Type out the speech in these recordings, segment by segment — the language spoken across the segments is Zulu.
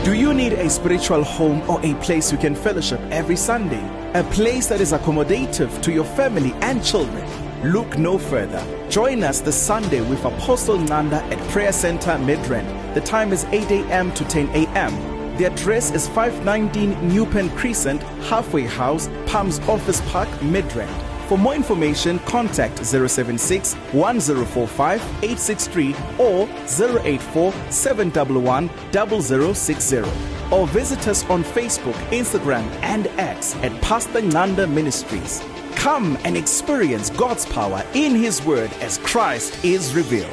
Do you need a spiritual home or a place you can fellowship every Sunday? A place that is accommodative to your family and children? Look no further. Join us this Sunday with Apostle Nanda at Prayer Center Midrand. The time is 8 a.m. to 10 a.m. The address is 519 New Pen Crescent, Halfway House, Palms Office Park, Midrand. For more information, contact 076 1045 863 or 084 711 0060. Or visit us on Facebook, Instagram, and X at Pastor Nanda Ministries. Come and experience God's power in His Word as Christ is revealed.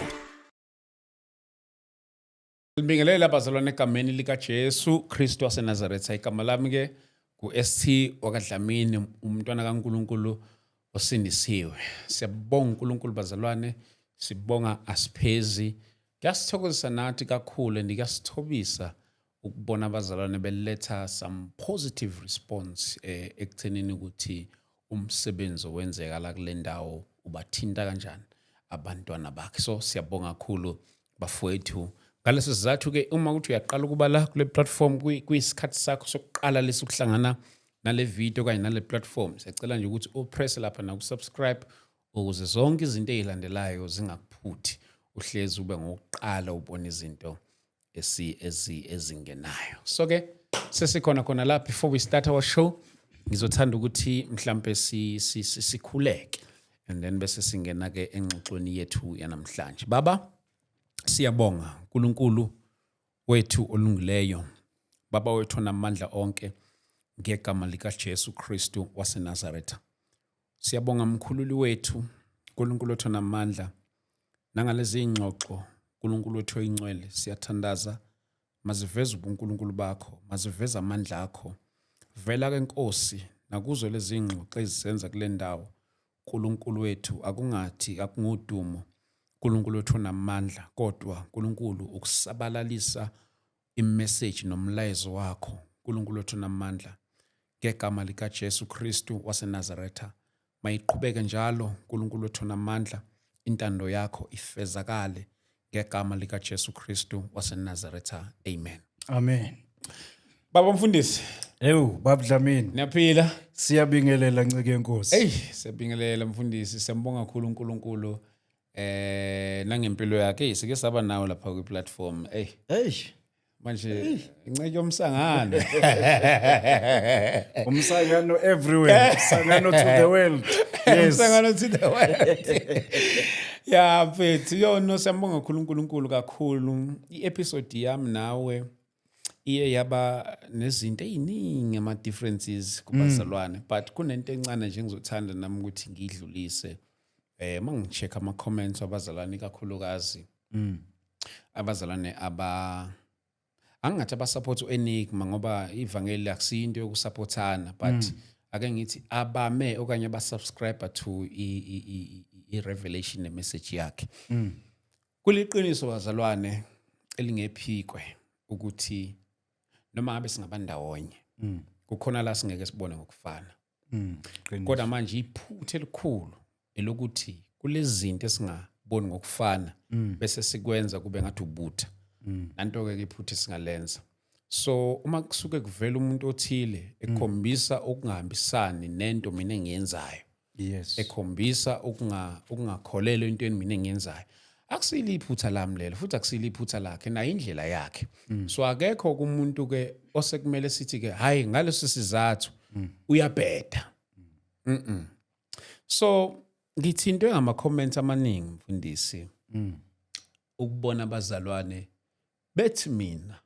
Libingelela bazalwane egameni lika Jesu Kristu waseNazaretha. Igama lami ke ku-ST wakadlamini, umntwana kaNkulunkulu osindisiwe. Siyabonga uNkulunkulu bazalwane, sibonga asiphezi. Kuyasithokozisa nathi kakhulu ndikuyasithobisa ukubona abazalwane beletha some positive response ekuthenini ukuthi umsebenzi owenzeka la kule ndawo ubathinta kanjani abantwana bakhe. So siyabonga kakhulu bafowethu. Ngaleso sizathu ke uma ukuthi uyaqala ukuba la kule platform kuyisikhathi sakho sokuqala lesukuhlangana nale video kanye nale platform, siyacela nje ukuthi upress lapha na usubscribe ukuze zonke izinto ezilandelayo zingakuphuthi, uhlezi ube ngokuqala ubona izinto ezingenayo. So ke sesikhona khona la before we start our show, ngizothanda ukuthi mhlambe sikhuleke and then bese singena ke engxoxweni yethu yanamhlanje. Baba, siyabonga uNkulunkulu wethu olungileyo, Baba wethu namandla onke, ngegama lika Jesu Kristu waseNazaretha. Siyabonga mkhululi wethu, uNkulunkulu wethu namandla, nangalezi ingxoxo uNkulunkulu wethu oyingcwele, siyathandaza maziveza ubuNkulunkulu bakho, maziveza amandla akho. Vela ke Nkosi nakuzo lezi ingxoxo ezisenza kule ndawo, uNkulunkulu wethu akungathi akungudumo, uNkulunkulu wethu namandla, kodwa uNkulunkulu ukusabalalisa imessage nomlayezo wakho, uNkulunkulu wethu namandla, ngegama lika Jesu Kristu waseNazaretha. Mayiqhubeke njalo uNkulunkulu wethu namandla, intando yakho ifezakale ngegama lika Jesu Kristu waseNazaretha. Amen. Amen. Baba mfundisi. Baba Dlamini. Niyaphila? Siyabingelela ncike Nkosi. Siyabingelela mfundisi, siyambonga kakhulu uNkulunkulu nangempilo yakhe. Sike saba nawo lapha ku platform. Manje inceke yomsangano. Umsangano everywhere. Umsangano to the world. Yes. Umsangano to the world. Ya mfethu, no siyambonga uNkulunkulu kakhulu. I-episode yami nawe iye yaba nezinto eziningi ama differences kubazalwane, but kunento encane nje ngizothanda nami ukuthi ngidlulise. Mangicheck ama comments abazalwane kakhulukazi. Abazalwane angathi abasupport uEnigma ngoba ivangeli akusinto yokusupportana, but ake ngithi abame okanye abasubscriber to i-revelation ne-message yakhe. Kuliqiniso bazalwane elingephikwe ukuthi noma ngabe singabandawonye kukhona la singeke sibone ngokufana. Kodwa manje iphuthe elikhulu elokuthi kulezi zinto esingaboni ngokufana bese sikwenza kube ngathi ubutha. Nanto ke iphuthe singalenza. So uma kusuke kuvela umuntu othile ekhombisa ukungahambisani nento mina engiyenzayo, Yes. ekhombisa ukungakholelwa entweni mina engiyenzayo, akusile iphutha lami lelo, futhi akusile iphutha lakhe, na indlela yakhe. So akekho kumuntu ke osekumele sithi ke hayi ngaleso sizathu uyabheda. So ngithintwe ngama comments amaningi mfundisi, ukubona abazalwane bethi mina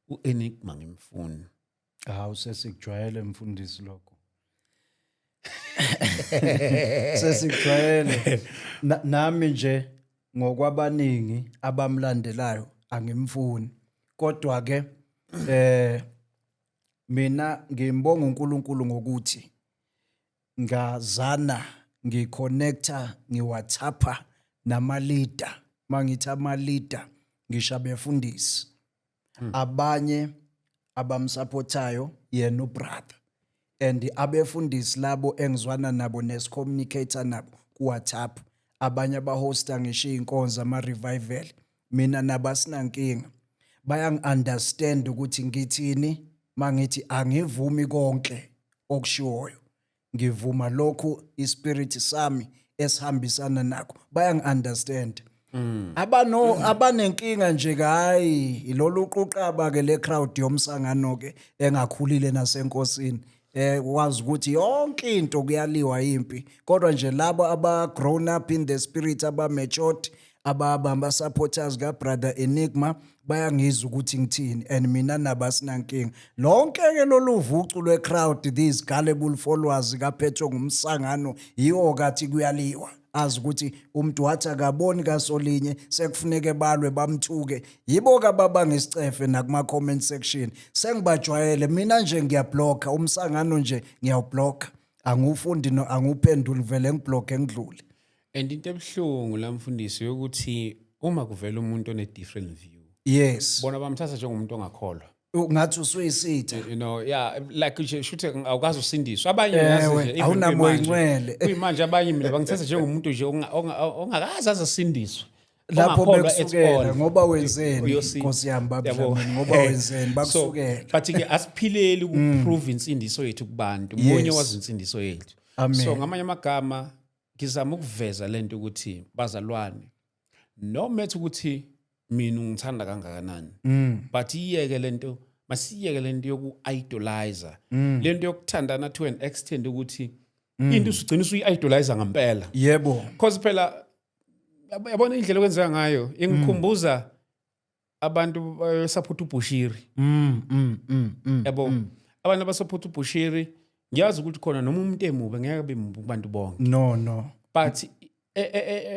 uEnigma ngimfuni. Sesikujwayele mfundisi lokho. Sesikujwayele. Nami nje ngokwabaningi abamlandelayo angimfuni. Kodwa ke mina ngimbonga uNkulunkulu ngokuthi ngazana ngiconnecta ngiWhatsAppa nama leader. Mangithi ama leader ngisho abefundisi. Abanye abamsupportayo yena ubrother. And abefundisi labo engizwana nabo nesicommunicator nabo ku WhatsApp, abanye abahosta ngisho inkonzo ama revival, mina nabasinankinga. bayangi-understand ukuthi ngithini mangithi angivumi konke okushiwoyo. Ngivuma lokhu ispirit sami esihambisana nakho. Bayangi-understand. Abanenkinga nje hayi ilolu quqaba ke le crowd yomsangano ke engakhulile nasenkosini. Wazi ukuthi yonke into kuyaliwa impi. Kodwa nje labo aba grown up in the spirit aba matured ababamba supporters ka brother Enigma bayangizwa ukuthi ngithini and mina nabasinankinga. Lonke ke lolu vucu lwe crowd these gullible followers kaPetro ngumsangano yiwo kathi kuyaliwa. Azi ukuthi umuntu wathi akaboni kasolinye sekufuneke balwe bamthuke yibo kababa ngesicefe nakuma comment section sengibajwayele mina nje ngiyablocka umsangano nje ngiyawublocka angufundi no anguphenduli vele ngiblock ngidlule. And into ebhlungu la mfundisi ukuthi uma kuvela umuntu one different view Yes, bona bamthatha njengomuntu ongakholwa. ngathi usuyisitha. You know, yeah, like shouthi awukazi usindiswa abanye yazi nje awunamoya ingcwele. Kuyimanje abanye mina bangithatha njengomuntu nje ongakazi azasindiswa. Lapho bekusukela ngoba wenzeni Nkosi yami babudlamini ngoba wenzeni bakusukela. But ke asiphileli ukuprove insindiso yethu kubantu umunye wazi insindiso yethu. So ngamanye amagama ngizama ukuveza lento ukuthi bazalwane no matter ukuthi mina ngithanda kangakanani but iyeke lento masiyeke lento yoku idolizer lento yokuthandana to an extent ukuthi into usugcina usuyi-idolizer ngempela. Yebo, because phela yabona indlela okwenzeka ngayo ingikhumbuza abantu support uBushiri. Yabo abantu abasupport uBushiri ngiyazi ukuthi khona noma umuntu emubi ngeke bemubi kubantu bonke. no But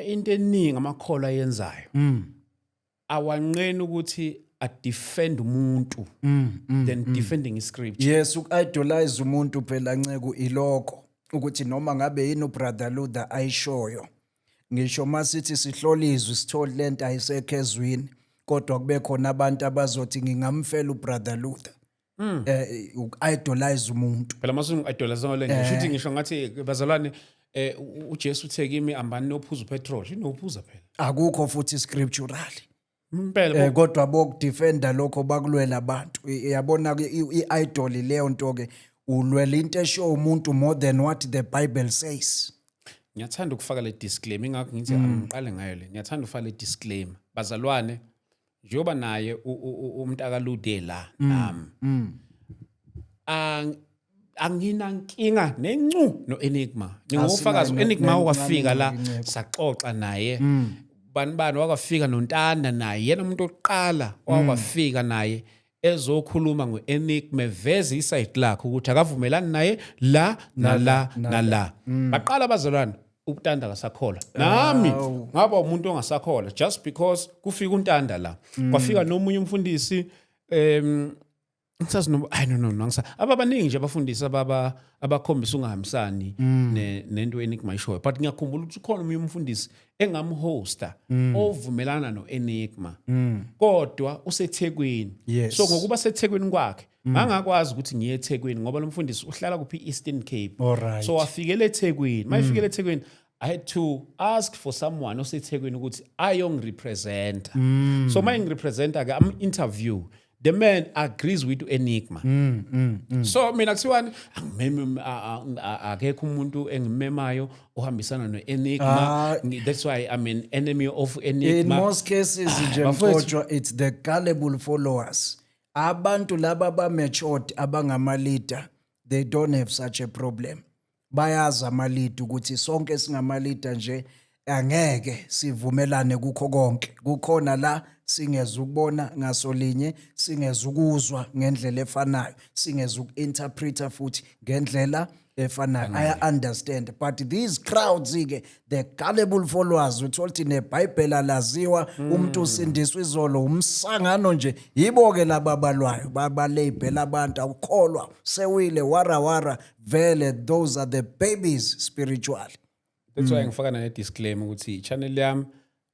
into eningi amakholwa ayenzayo awanqeni ukuthi defend umuntu than defending iscripture. Yes, uku-idolize umuntu phela nceko ilokho ukuthi noma ngabe yini ubrother Luther ayishoyo ngisho masithi sihlolizwe sithole lento ayisekho ezwini kodwa kube khona abantu abazothi ngingamfela ubrother Luther. Uku-idolize umuntu Phela masungu idolize lento ngisho ukuthi ngisho ngathi bazalwane uJesu uthe kimi ambani nophuza upetrol inophuza phela akukho futhi scripturally. Impela Kodwa bokudefenda lokho bakulwela abantu yabona ke i-idol leyo nto ke ulwela into esho umuntu more than what the Bible says. Ngiyathanda ukufaka le disclaimer ingakho ngithi angiqale ngayo le ngiyathanda ukufaka le disclaimer bazalwane njengoba naye umntaka Lude la anginankinga nencu no Enigma ngingofakazi Enigma wakafika la saxoxa naye bani wakafika noNtanda naye yena umuntu oqala wakafika naye ezokhuluma ngoEnigma veze iside lakhe ukuthi akavumelani naye la nala baqala bazalwane uNtanda akasakhola nami ngaba umuntu ongasakhola just because kufika uNtanda la kwafika nomunye umfundisi ngisazi no I don't know ababaningi nje abafundisi abakhombisa ungahambisani nento Enigma ishoyo but ngiyakhumbula ukuthi ukhona umunye umfundisi engamhosta ovumelana noEnigma kodwa useThekwini. So ngokuba seThekwini kwakhe angakwazi ukuthi ngiye eThekwini ngoba lo mfundisi uhlala kuphi Eastern Cape. So wafikele eThekwini mayifikele eThekwini I had to ask for someone oseThekwini ukuthi ayongirepresenta. So mayingirepresenta ke am interview the man agrees with Enigma. So mina kuthiwani angimeme akekho umuntu engimemayo ohambisana noEnigma. That's why I'm an enemy of Enigma. In most cases nje mfowethu it's the gullible followers. Abantu laba ba matured abangama leader they don't have such a problem. Bayazi ama leader ukuthi sonke singama leader nje angeke sivumelane kukho konke. Kukhona la singeza ukubona ngasolinye singeza ukuzwa ngendlela efanayo singeza ukinterpreta futhi ngendlela efanayo. I understand but these crowds ke the gullible followers utholthi neBhayibheli alaziwa umuntu usindiswa izolo umsangano nje yibo ke laba balwayo babalabel abantu awukholwa sewile wara vele those are the babies spiritually. That's why ngifaka na disclaimer ukuthi channel yami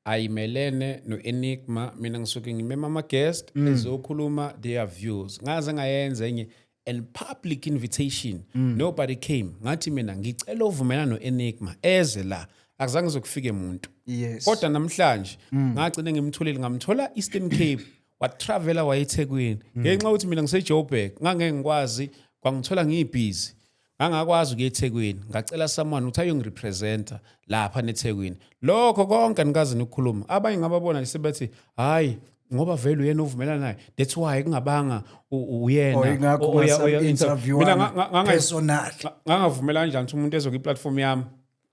ayimelene noEnigma mina ngisuke ngimema ama guest ezokhuluma their views ngaze ngayenza enye and public invitation nobody came ngathi mina ngicela uvumelana noEnigma eze la akuzange ngizokufika umuntu Yes. kodwa namhlanje ngagcina ngimtholile ngamthola Eastern Cape watravela wayeThekwini ngenxa ukuthi mina ngiseJoburg ngangeke ngikwazi kwangithola ngibhizi ngangakwazi ukuya eThekwini ngacela someone ukuthi ayongirepresenta lapha neThekwini lokho konke nikazi ukukhuluma abanye ngababona lisebethi hayi ngoba vele uyena uvumelana naye that's why kungabanga uyena interview personal ngangavumela kanjani ukuthi umuntu ezokuyi platform yami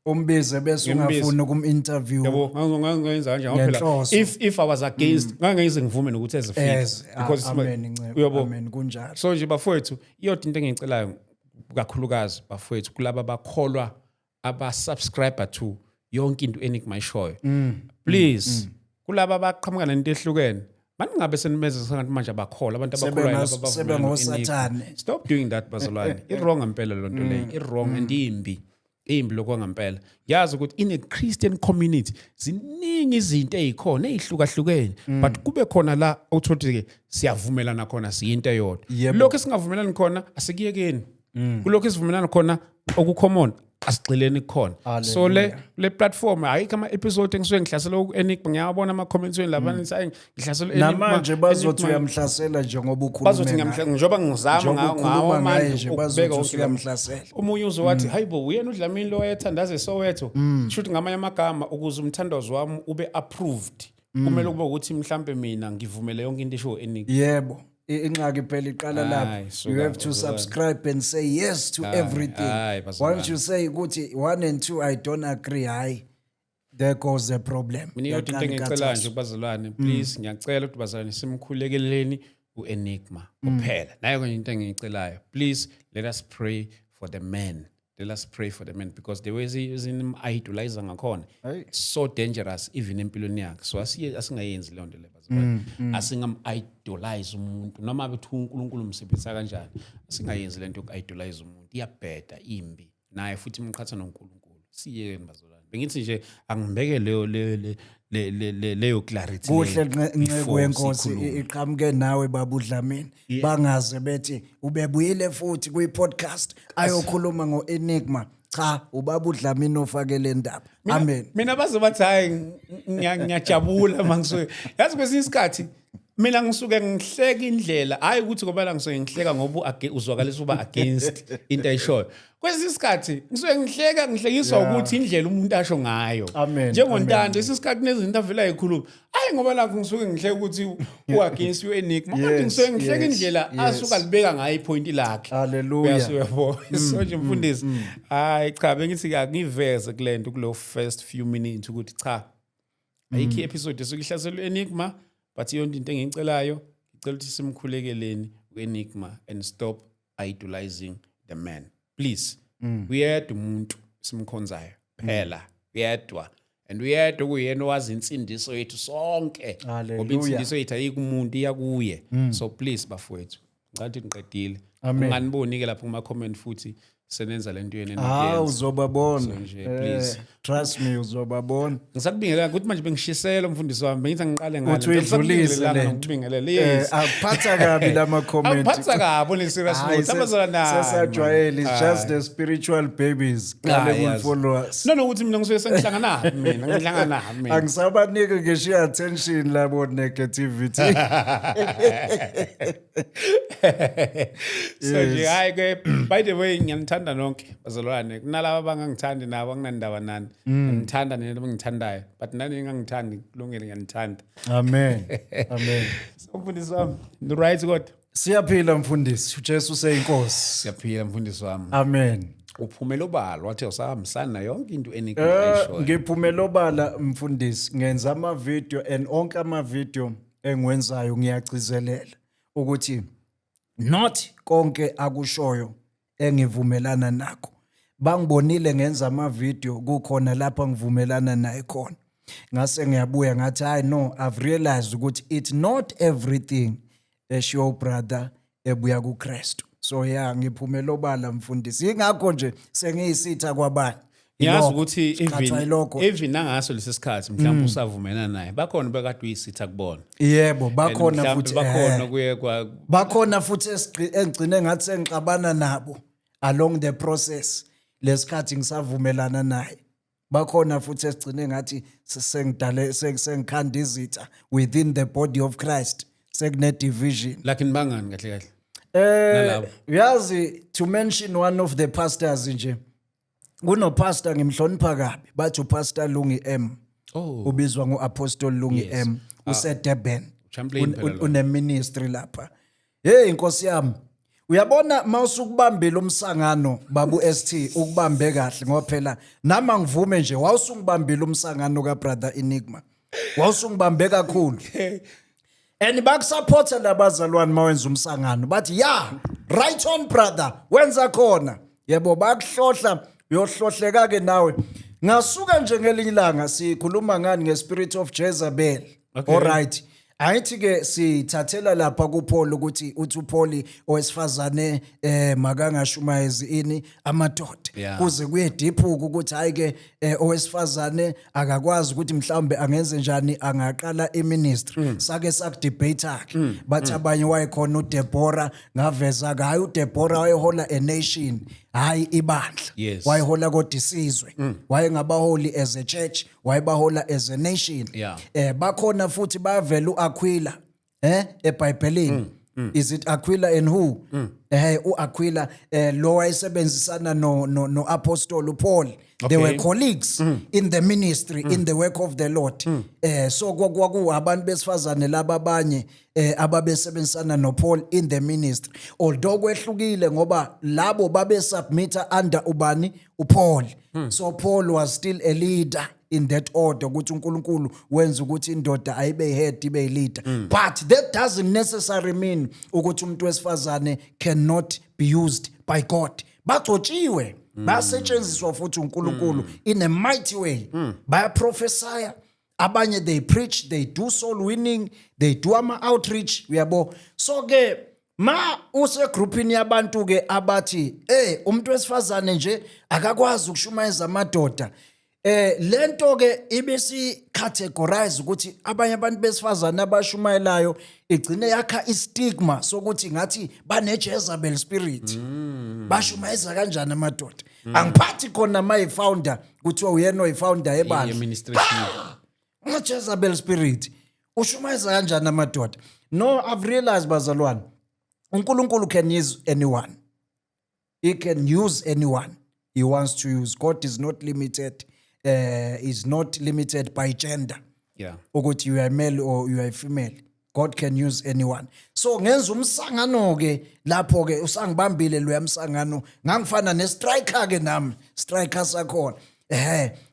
umbize bese ungafuni ukum-interview yabo ngangenza kanjani phela if I was against ngangenze ngivume nokuthi as a fit because amen kunjalo so nje bafowethu iyodwa into engicelayo kakhulukazi bafowethu kulabo abakholwa aba-subscriber to yonke into Enigma ishoyo please kulabo abaqhamuka nento ehlukene maningabe senimeze sengathi manje abakholwa abantu abakholwayo sebengosathane stop doing that bazalwane i-wrong ngempela lonto leyo i-wrong and imbi lokho ngempela yazi ukuthi in a Christian community ziningi izinto ezikhona ezihlukahlukene but kube khona la uthothi ke siyavumelana khona siyinto eyodwa lokho esingavumelani khona asikiyekeni kulokho esivumelana khona okucommon asigxileni khona so le platform ayikho ama episode engisuke ngihlasela ku-Enigma ngiyabona ama comments wenu labana nisayi ngihlasela Enigma namanje bazothi uyamhlasela njengoba ukhuluma bazothi ngiyamhlasela njengoba ngizama ngawo manje ukubeka uyamhlasela omunye uzowathi hayibo uyena uDlamini lo wayethandaze Soweto shothi ngamanye amagama ukuze umthandazo wami ube approved kumele kube ukuthi mhlambe mina ngivumele yonke into esho Enigma yebo inqaki phela iqala lapho you have to subscribe and say yes to everything once you say ukuthi 1 and 2 I don't agree hayi there goes the problem mina yodwa into engicela nje kubazalwane please ngiyacela ukuthi bazalwane simkhulekeleni uEnigma kuphela nayo kanye into engicelayo please let us pray for the men let us pray for the men because the way izin idolize ngakhona so dangerous even empilweni yakhe so asingayenzi le nto le bazalwane asingam idolize umuntu noma bethu uNkulunkulu umsebenzisa kanjani asingayenzi le nto yoku-idolize umuntu iyabheda imbi naye futhi imqhatha noNkulunkulu siyekeni bazalwane bengithi nje angibeke leyo clarity kuhle nceku wenkosi iqhamuke nawe baba uDlamini bangaze bethi ubebuyile futhi kwi-podcast ayokhuluma ngoEnigma cha ubaba uDlamini ofakele indaba amen mina bazobathi hayi ngiyajabula mangisuke yazi kwesinye isikhathi mina ngisuke ngihleka indlela hayi ukuthi ngoba la ngisuke ngihleka ngoba uzwakalisa uba against into ayishoyo kwesinye isikhathi ngisuke ngihlekiswa ukuthi indlela umuntu asho ngayo njengontando isikhathi nezinto avela ezikhuluma hayi ngoba la ngisuke ngihleka ukuthi against uEnigma kodwa ngisuke ngihleka indlela asuka libeka ngayo ipoint lakhe haleluya so nje mfundisi hayi cha bengithi akungiveze kulento kulo first few minutes ukuthi cha ayikho episode esukihlasela uEnigma but yonke into engicelayo ngicela ukuthi simkhulekeleni uEnigma and stop idolizing the man please uyedwa umuntu simkhonzayo phela uyedwa and uyedwa kuyena owazi insindiso yethu sonke ngoba insindiso yethu ayikumuntu iyakuye so please bafowethu ngathi niqedile unganiboni ke lapha kuma comment futhi senenza lento yena uzobabona please trust me uzobabona ngisakubingelela ukuthi manje bengishisela umfundisi wami bengithi ngiqale ngalo udlulise le ngikubingelela yes akuphatha kabi lama comment akuphatha kabi on serious note abazalana sesajwayele it's just the spiritual babies will follow us no ukuthi mina ngisuke sengihlangana nabi mina ngihlangana nabi mina angisabanike ngisho attention labo negativity so nje hayi ke by the way ngiyamthanda nonke bazalwane kunalabo abangangithandi nabo anginandaba nani ngithanda nina abangithandayo but nani ngangithandi kulungile ngiyanithanda amen amen mfundisi wami the right god siyaphila mfundisi uJesu seyinkosi siyaphila mfundisi wami amen uphumela obala wathi usahambisana na yonke into Enigma ayishoyo ngiphumela obala mfundisi ngenza ama video and onke ama video engwenzayo ngiyagcizelela ukuthi not konke akushoyo engivumelana nakho bangibonile ngenza ama video kukhona lapha ngivumelana naye khona ngase ngiyabuya ngathi hayi no I've realized ukuthi it's not everything esho brother ebuya kuKristu so ngiphumela obala mfundisi ingakho nje sengiyisitha kwabani ngiyazi ukuthi even nangaso lesisikhathi mhlawumbe usavumelana naye bakhona bekade uyisitha kubona yebo bakhona futhi bakhona kuye bakhona futhi engcine ngathi sengixabana nabo along the process lesikhathi ngisavumelana naye bakhona futhi esigcine ngathi sengidale sengikhanda izitha within the body of Christ sekune division. Lakini bangani kahle kahle. Nalabo. Uyazi, to mention one of the pastors nje, pastor ngimhlonipha kabi, bathi uPastor Lungi M. Oh. Ubizwa nguApostle Lungi Yes. M. UseDurban. Champlain phela lo. Une ministry lapha. Hey inkosi yami. Uyabona mawusukubambile umsangano babu ST ukubambe kahle ngoba phela nama ngivume nje wawusungibambile umsangano kaBrother Enigma. Wawusungibambe kakhulu. And bakusupporta labazalwane mawenza umsangano bathi yeah right on brother wenza khona yebo bakuhlohla uyohlohleka ke nawe ngasuka nje ngelinye ilanga sikhuluma ngani ngespirit of Jezebel. Okay. All right, ayithi ke sithathela lapha kuPaul ukuthi uthi uPaul owesifazane makangashumayezi ini amadoda Yeah. kuze kuye deep ukuthi hayi ke owesifazane akakwazi ukuthi mhlawumbe angenze njani angaqala iministry sake sakudebate bathi abanye wayekhona uDeborah ngaveza hayi uDeborah wayehola a nation hayi ibandla Yes. wayehola kodwa isizwe wayengabaholi as a church wayebahola as a nation. Yeah. Bakhona futhi bayavela uAquila eBhayibhelini. Is it Aquila and who? uAquila lo wayesebenzisana no apostle Paul. They were colleagues in the ministry, in the work of the Lord. So kwaku abantu besifazane laba abanye ababesebenzisana no Paul in the ministry. Although kwehlukile ngoba labo babe submitter under ubani uPaul. So Paul was still a leader in that order ukuthi uNkulunkulu wenza ukuthi indoda ayibe head ibe leader. But that doesn't necessarily mean ukuthi umuntu wesifazane cannot be used by God. Bagcotshiwe basetshenziswa futhi uNkulunkulu in a mighty way. Baya prophesy, abanye they preach, they do soul winning, they do ama outreach uyabo. So ke ma use groupini yabantu ke abathi umuntu wesifazane nje akakwazi ukushumayeza amadoda. Lento ke ibisi categorize ukuthi abanye abantu besifazana abashumayelayo igcine yakha istigma sokuthi ngathi bane Jezebel spirit. Bashumayeza kanjani amadoda? Angiphathi khona my founder kuthiwa uyena oyifounder ebandla. Administration. Jezebel spirit. Ushumayeza kanjani amadoda? No, I've realized bazalwane. uNkulunkulu can use anyone. He can use anyone he wants to use. God is not limited. Is not limited by gender. Yeah. Ukuthi you are male or you are female. God can use anyone. So ngenza umsangano ke lapho ke usangibambile lo yamsangano ngangifana ne striker ke nami striker sakhona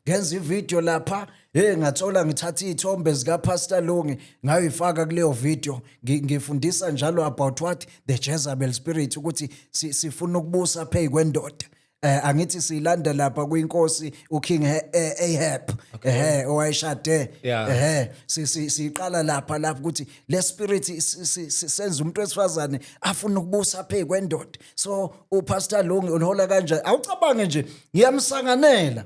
ngenza ivideo lapha ngathola ngithatha izithombe zika Pastor Lungi ngayifaka kuleyo video ngifundisa njalo about what the Jezebel spirit ukuthi sifuna ukubusa phezu kwendoda. Angithi silanda lapha kwiNkosi uKing Ahab owayeshade siqala lapha ukuthi le spirit senza umuntu wesifazane afuna ukubusa phezu kwendoda. So uPastor Lungi uhola kanjani awucabange nje ngiyamsanganela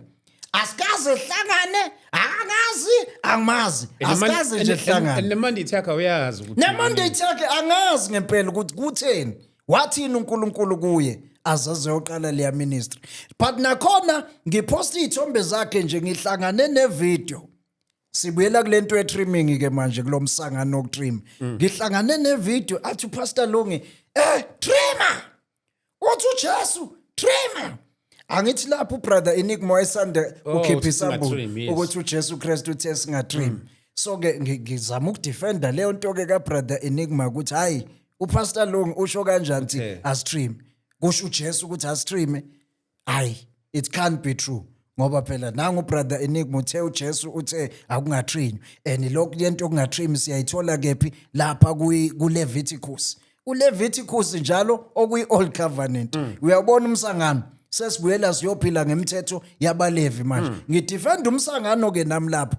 asikaze hlangane angazi asikaze nje hlangane nemandate yakhe uyazi ukuthi nemandate yakhe angazi ngempela ukuthi kutheni wathini uNkulunkulu kuye azaze yoqala leya ministry. But nakhona ngiposta izithombe zakhe nje ngihlangane nevideo sibuyela kulento trimming ke manje kulomsangano wokutrim ngihlangane nevideo athi uPastor Lungi trimmer uthi uJesu trimmer. Angithi lapho uBrother Enigma wayesanda ukhipha isambulo ukuthi uJesu Kristu uthe singatrim. So ke ngizama ukudefenda leyo nto ke kaBrother Enigma ukuthi hayi uPastor Lungi usho kanjani ukuthi asitrim kusho uJesu ukuthi asitrim. Hayi, it can't be true ngoba phela nangu uBrother Enigma uthe uJesu uthe akungatrinywa and lokho lento okungatrim siyayithola kephi lapha kuLeviticus. uLeviticus njalo okuyi Old Covenant. Uyabona umsangano sesibuyela siyophila ngemithetho yabaLevi manje. Ngidefend umsangano ke nami lapho.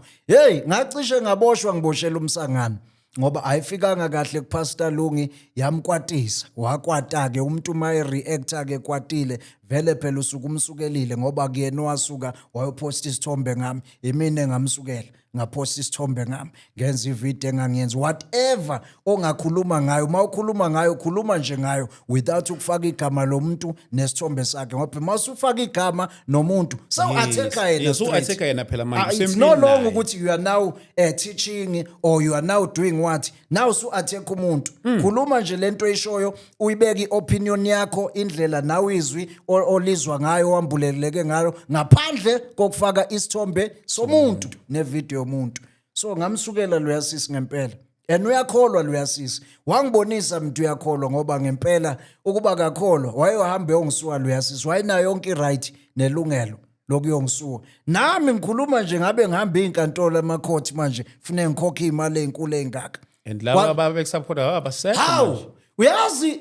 Ngacishe ngaboshwa ngiboshela umsangano ngoba ayifikanga kahle kuPastor Lungi yamkwatisa wakwata ke umuntu maye reacta ke kwatile vele phela usuke umsukelile ngoba kuyena wasuka wayoposta isithombe ngami imina engamsukela ngaposta isithombe ngami ngenza ivideo engangiyenza whatever ongakhuluma ngayo mawukhuluma ngayo khuluma nje ngayo without ukufaka igama lomuntu nesithombe sakhe ngoba masufaka igama nomuntu attacker yena attacker yena phela manje it's no longer ukuthi you are now teaching or you are now doing what now attack umuntu khuluma nje lento eyishoyo uyibeke iopinion yakho indlela nawe izwi olizwa ngayo wambuleleke ngayo ngaphandle kokufaka isithombe somuntu nevideo yomuntu so ngamsukela lo yasisi ngempela and uyakholwa lo yasisi wangibonisa mntu uyakholwa ngoba ngempela ukuba akakholwa wayehambe yongisuka lo yasisi wayena yonke right nelungelo lokuyongisuka nami ngikhuluma nje ngabe ngihamba izinkantolo emacourt manje kufanele ngikhokhe imali ezinkulu ezingaka and laba ababesupport abasekho manje uyazi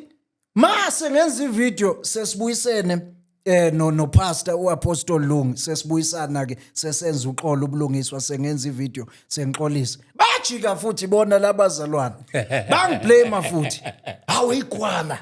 mase ngenza ivideo sesibuyisene no pastor uApostle Lungi sesibuyisana ke sesenza uxolo ubulungiswa sengenza ivideo sengixolisa bajika futhi bona labazalwane bangiblame futhi awuyigwala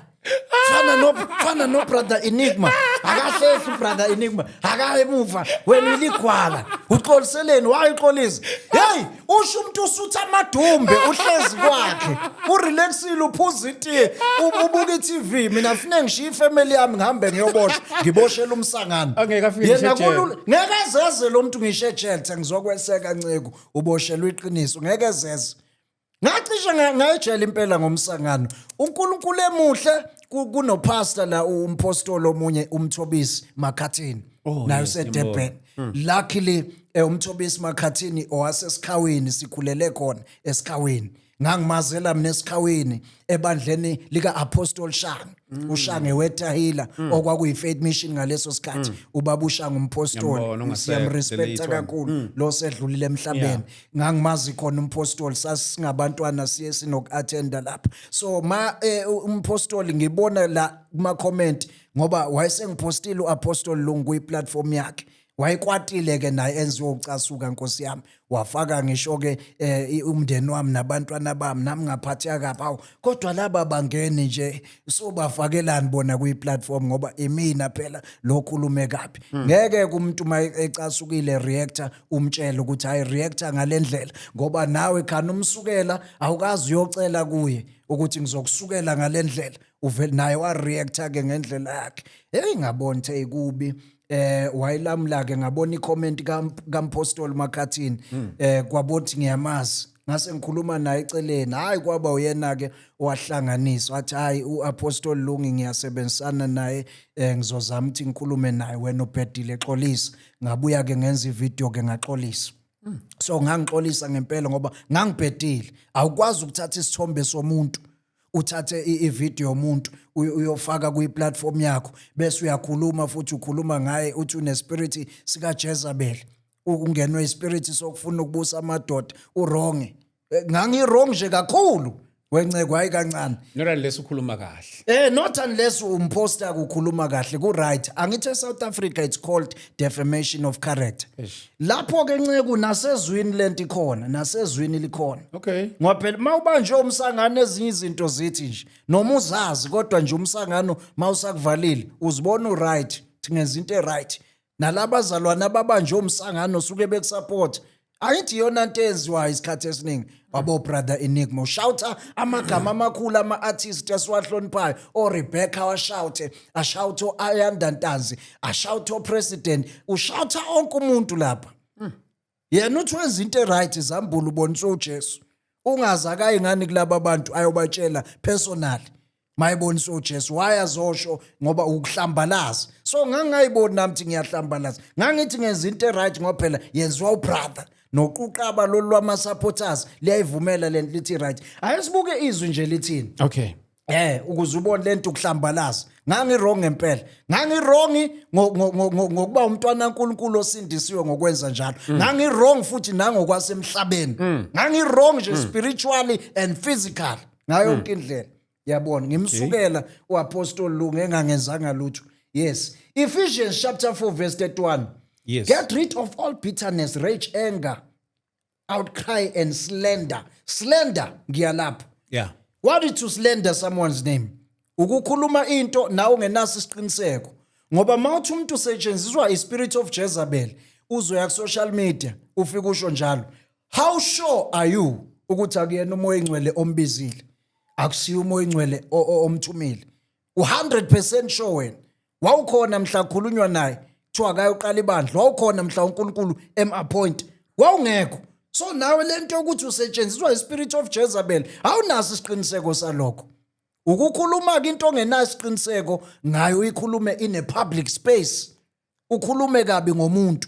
fana no brother Enigma akahlehli brother Enigma akayemuva wena iligwala uxoliseleni wayixolisa hey usho umuntu usutha amadumbe uhlezi kwakhe urelaxile uphuza itiye ubuka iTV mina ngifune ngishiye ifamily yami ngihambe ngiyoboshwa ngiboshela umsangano angeke afike ejele ngeke zeze lo muntu ngishe ejele ngizokweseka nceko uboshelwe iqiniso ngeke zeze ngacishe ngayejela impela ngomsangano uNkulunkulu emuhle kunopastor la umpostoli omunye umthobisi Makhathini nayo seDurban luckily umthobisi Makhathini owasesikhawini sikhulele khona esikhaweni ngangimazela mina esikhaweni ebandleni lika Apostle Shang uShange wetahila okwakuyi Faith Mission ngaleso sikhathi ubaba uShang umpostoli siyamrespecta kakhulu lo sedlulile emhlabeni ngangimazi khona umpostoli sasingabantwana siye sinokuattenda lapha so umpostoli ngibona la kuma comment ngoba wayesengipostile uApostle Lungu kwi-platform yakhe wayekwatile ke naye enziwe ucasuka Nkosi yami wafaka ngisho ke umndeni wami nabantwana bami nami ngaphatheka kaphawu kodwa laba bangene nje sobafakelani bona kwi-platform ngoba imina phela lokhulume kapi ngeke umuntu ecasukile reactor umtshela ukuthi hayi reactor ngalendlela ngoba nawe khana umsukela awukazi uyocela kuye ukuthi ngizokusukela ngalendlela uvela naye wa reactor ke ngendlela yakhe hey ngabona ukuthi kubi wayilamla ke ngabona icomment kaMpostoli Makhathini kwabothi ngiyamazi ngase ngikhuluma naye eceleni hayi kwaba uyena ke owahlanganisa wathi hayi uApostle Lungi ngiyasebenzisana naye ngizozama ukuthi ngikhulume naye wena ubhedile exolisa ngabuya ke ngenza ivideo ke ngaxolisa so ngangixolisa ngempela ngoba ngangibhedile awukwazi ukuthatha isithombe somuntu uthathe ivideo yomuntu uyofaka kwi-platform yakho bese uyakhuluma futhi ukhuluma ngaye uthi unespirit sika Jezebel ungenwe ispirit sokufuna ukubusa amadoda wrong ngangirong nje kakhulu wenceko hayi kancane not unless ukhuluma kahle not unless umposter ukukhuluma kahle ku right angithi South Africa it's called defamation of character lapho ke nceko nasezwini lento ikhona nasezwini likhona okay ngoba phela mawubanje umsangano ezinye izinto zithi nje noma uzazi kodwa nje umsangano mawusakuvalile uzibona u right thingenza into right nalabazalwana ababanje umsangano suke bekusupport ayithi yona into enziwayo isikhathi esiningi wabo brother Enigma ushouta amagama amakhulu ama-artist asiwahloniphayo Rebecca washoute ashouta Ayanda Ntanzi ashouta president ushouta onke umuntu lapha yena uthi wenza into right izambulu ubonisa uJesu ungazakayi ngani kulabo abantu ayobatshela personally mayibonisa uJesu wayazosho ngoba ukuhlambalaza so ngangayiboni nami ukuthi ngiyahlambalaza ngangithi ngenza into right ngoba phela yenziwa ubrother noquqaba lolwama supporters liyayivumela lento lithi right ayisibuke izwi nje lithini okay ukuze ubone lento ukuhlambalaza ngangirong ngempela ngangirong ngokuba umntwana kaNkuluNkulu osindisiwe ngokwenza njalo ngangirong futhi nangokwasemhlabeni ngangirong nje spiritually and physically ngayo yonke indlela yabona ngimsukela uApostle Lungu engangenzanga lutho yes Ephesians chapter 4 verse 31 yes get rid of all bitterness rage anger outcry and slander ngiyalapha yeah what is to slander someone's name ukukhuluma into na ungenaso isiqiniseko ngoba mawuthi umuntu usetshenziswa ispirit of Jezebel uzoya ku social media ufika usho njalo, how sure are you ukuthi akuyena umoya ingcwele ombizile, akusiyo umoya ingcwele omthumile? U100% sure wena wawukhona mhla kukhulunywa naye kuthiwa akayoqala ibandla, wawukhona mhla uNkulunkulu appoint, wawungekho. So nawe lento ukuthi usetshenziswa ispirit of Jezebel awunaso isiqiniseko salokho. Ukukhuluma ke into ongenayo isiqiniseko ngayo uyikhulume in a public space, ukhulume kabi ngomuntu,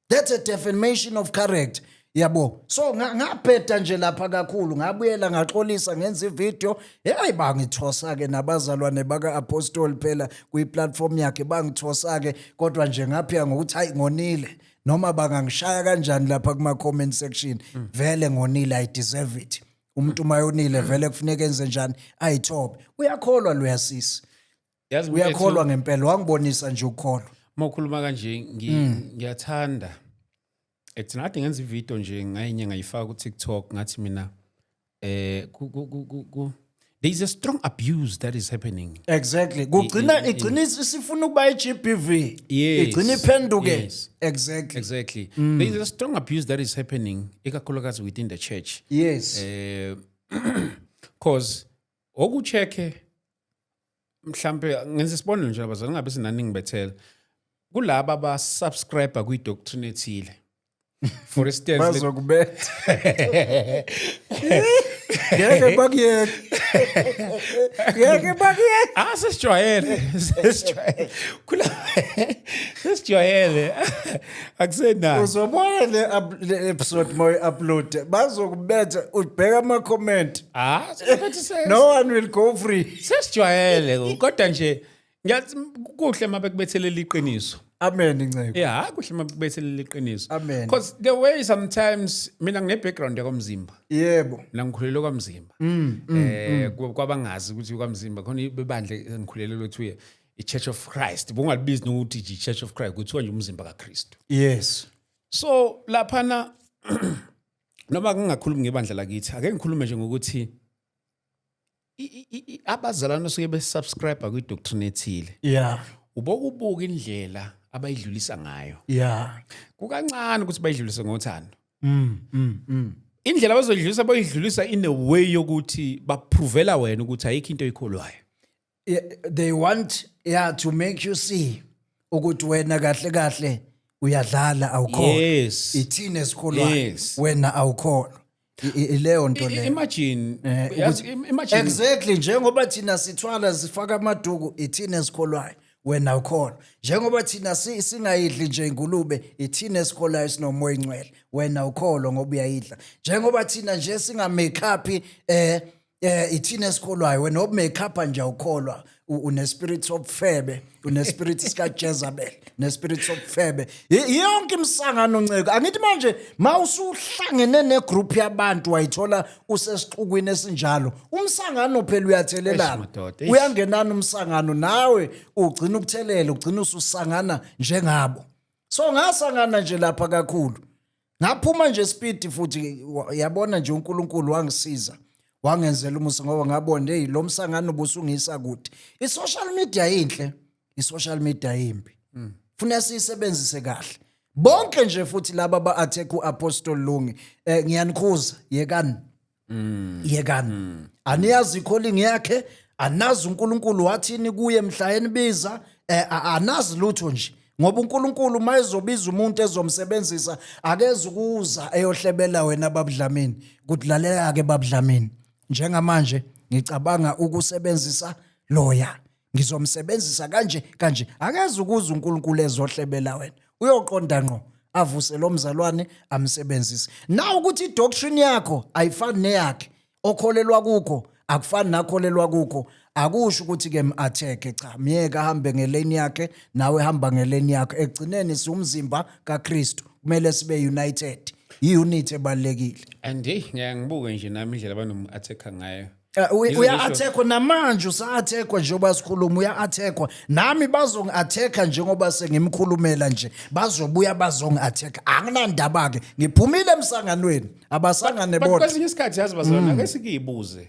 that's a defamation of character, yabo. So ngaphetha nje lapha kakhulu, ngabuyela ngaxolisa ngenza ivideo, hey bangithosa ke nabazalwane baka Apostle phela kwi-platform yakhe bangithosa ke, kodwa nje ngaphiya ngokuthi hayi ngonile, noma bangangishaya kanjani lapha kuma comment section, vele ngonile, I deserve it. Umuntu mayonile vele kufuneka enze njani ayithobe. Uyakholwa lo yasisi, uyakholwa ngempela, wangibonisa nje ukukholwa. Mawukhuluma kanje ngiyathanda nathi ngenza ivideo nje ngayinye ngayifaka ku TikTok ngathi mina there is a strong abuse that is happening. Exactly. Igcina sifuna ukuba iGBV. Igcina iphenduke. Exactly. There is a strong abuse that is happening ikakhulukazi within the church. Yes. Cause okucheke mhlambe ngenza isibonelo nje abazali ngabe sinani ngibethela kulabo aba subscriber kwi doctrine ethile. For instance, bazokubetha. Ngeke bakuyeke. Ngeke bakuyeke. Sesijwayele. Sesijwayele. Akusenayo. Uzobona le episode moy upload. Bazokubetha ubheka ama comment. No one will go free. Sesijwayele kodwa nje ngiyathi kuhle mabekubethelela iqiniso. Amen incebo. Yeah, kuhle mabekubethelela iqiniso. Amen. Because the way sometimes mina ngine background yakomzimba. Yebo. Mina ngikhulele kwamzimba. Kwabangazi ukuthi kwamzimba khona ibandle engikhulelelwe kuthiwe iChurch of Christ. Bungalibizi nokuthi iChurch of Christ kuthiwa nje umzimba kaKristu. Yes. So laphana noma ngingakhulumi ngebandla lakithi, ake ngikhulume nje ngokuthi abazalwane soke besubscribe kwi doctrine ethile. Yeah. Ubokubuka indlela abayidlulisa ngayo. Yeah. Kukancane ukuthi bayidlulise ngothando. Indlela bayidlulisa in a way yokuthi baprovela wena ukuthi ayikho into oyikholwayo. They want to make you see ukuthi wena kahle uyadlala awukholwa. Yes. Ithina esikholwayo wena awukholwa. Ileyo nto leyo. Imagine exactly njengoba thina sithwala sifaka amaduku ithina esikholwayo wena awukholwa. Njengoba thina singayidli nje ingulube ithina esikholwayo sinomoya ingcwele wena awukholwa ngoba uyayidla. Njengoba thina nje singa make up ithina esikholwayo wena obu make up nje awukholwa. Une spirit of febe, une spirit sika Jezebel, une spirit of febe. Yonke imsangano nceko. Angithi manje mawusuhlangene negroup yabantu wayithola usesixukwini esinjalo. Umsangano phela uyathelelana. Uyangenana umsangano nawe ugcina ukuthelela, ugcina ususangana njengabo. So ngasangana nje lapha kakhulu. Ngaphuma nje speed futhi yabona nje uNkulunkulu wangisiza. Wangenzela umusa ngoba ngabona hey lo msangano busungisa kude. I-social media inhle, i-social media imbi. Funa siyisebenzise kahle. Bonke nje futhi laba ba-attack u-Apostle Lungi, ngiyanikhuza yekani. Yekani. Aniyazi calling yakhe, anazi uNkulunkulu wathini kuye mhla enibiza, anazi lutho nje. Ngoba uNkulunkulu mayezobiza umuntu ezomsebenzisa akeze ukuza eyohlebela wena babudlamini. Kudlalela ke babudlamini. Njengamanje ngicabanga ukusebenzisa loya. Ngizomsebenzisa kanje. Akeze ukuza uNkulunkulu ezohlebela wena. Uyoqonda ngqo avuse lo mzalwane amsebenzise. Na ukuthi idoctrine yakho ayifani neyakhe. Okholelwa kukho akufani nakholelwa kukho. Akusho ukuthi ke attack cha miyeka ahambe ngelane yakhe nawe hamba ngelane yakho. Egcineni siumzimba kaKristu kumele sibe united. I-unity ebalekile. And ngiyabuka nje nami indlela abanomu-attack ngayo. Uya-attackwa namanje usa-attackwa njengoba sikhuluma uya-attackwa. Nami bazongi-attacka njengoba sengimkhulumela nje. Bazobuya bazongi-attacka. Anginandaba-ke. Ngiphumile emsanganweni. Abasangane bodwa. Kwesinye isikhathi yazi bazona ake sikiyibuze.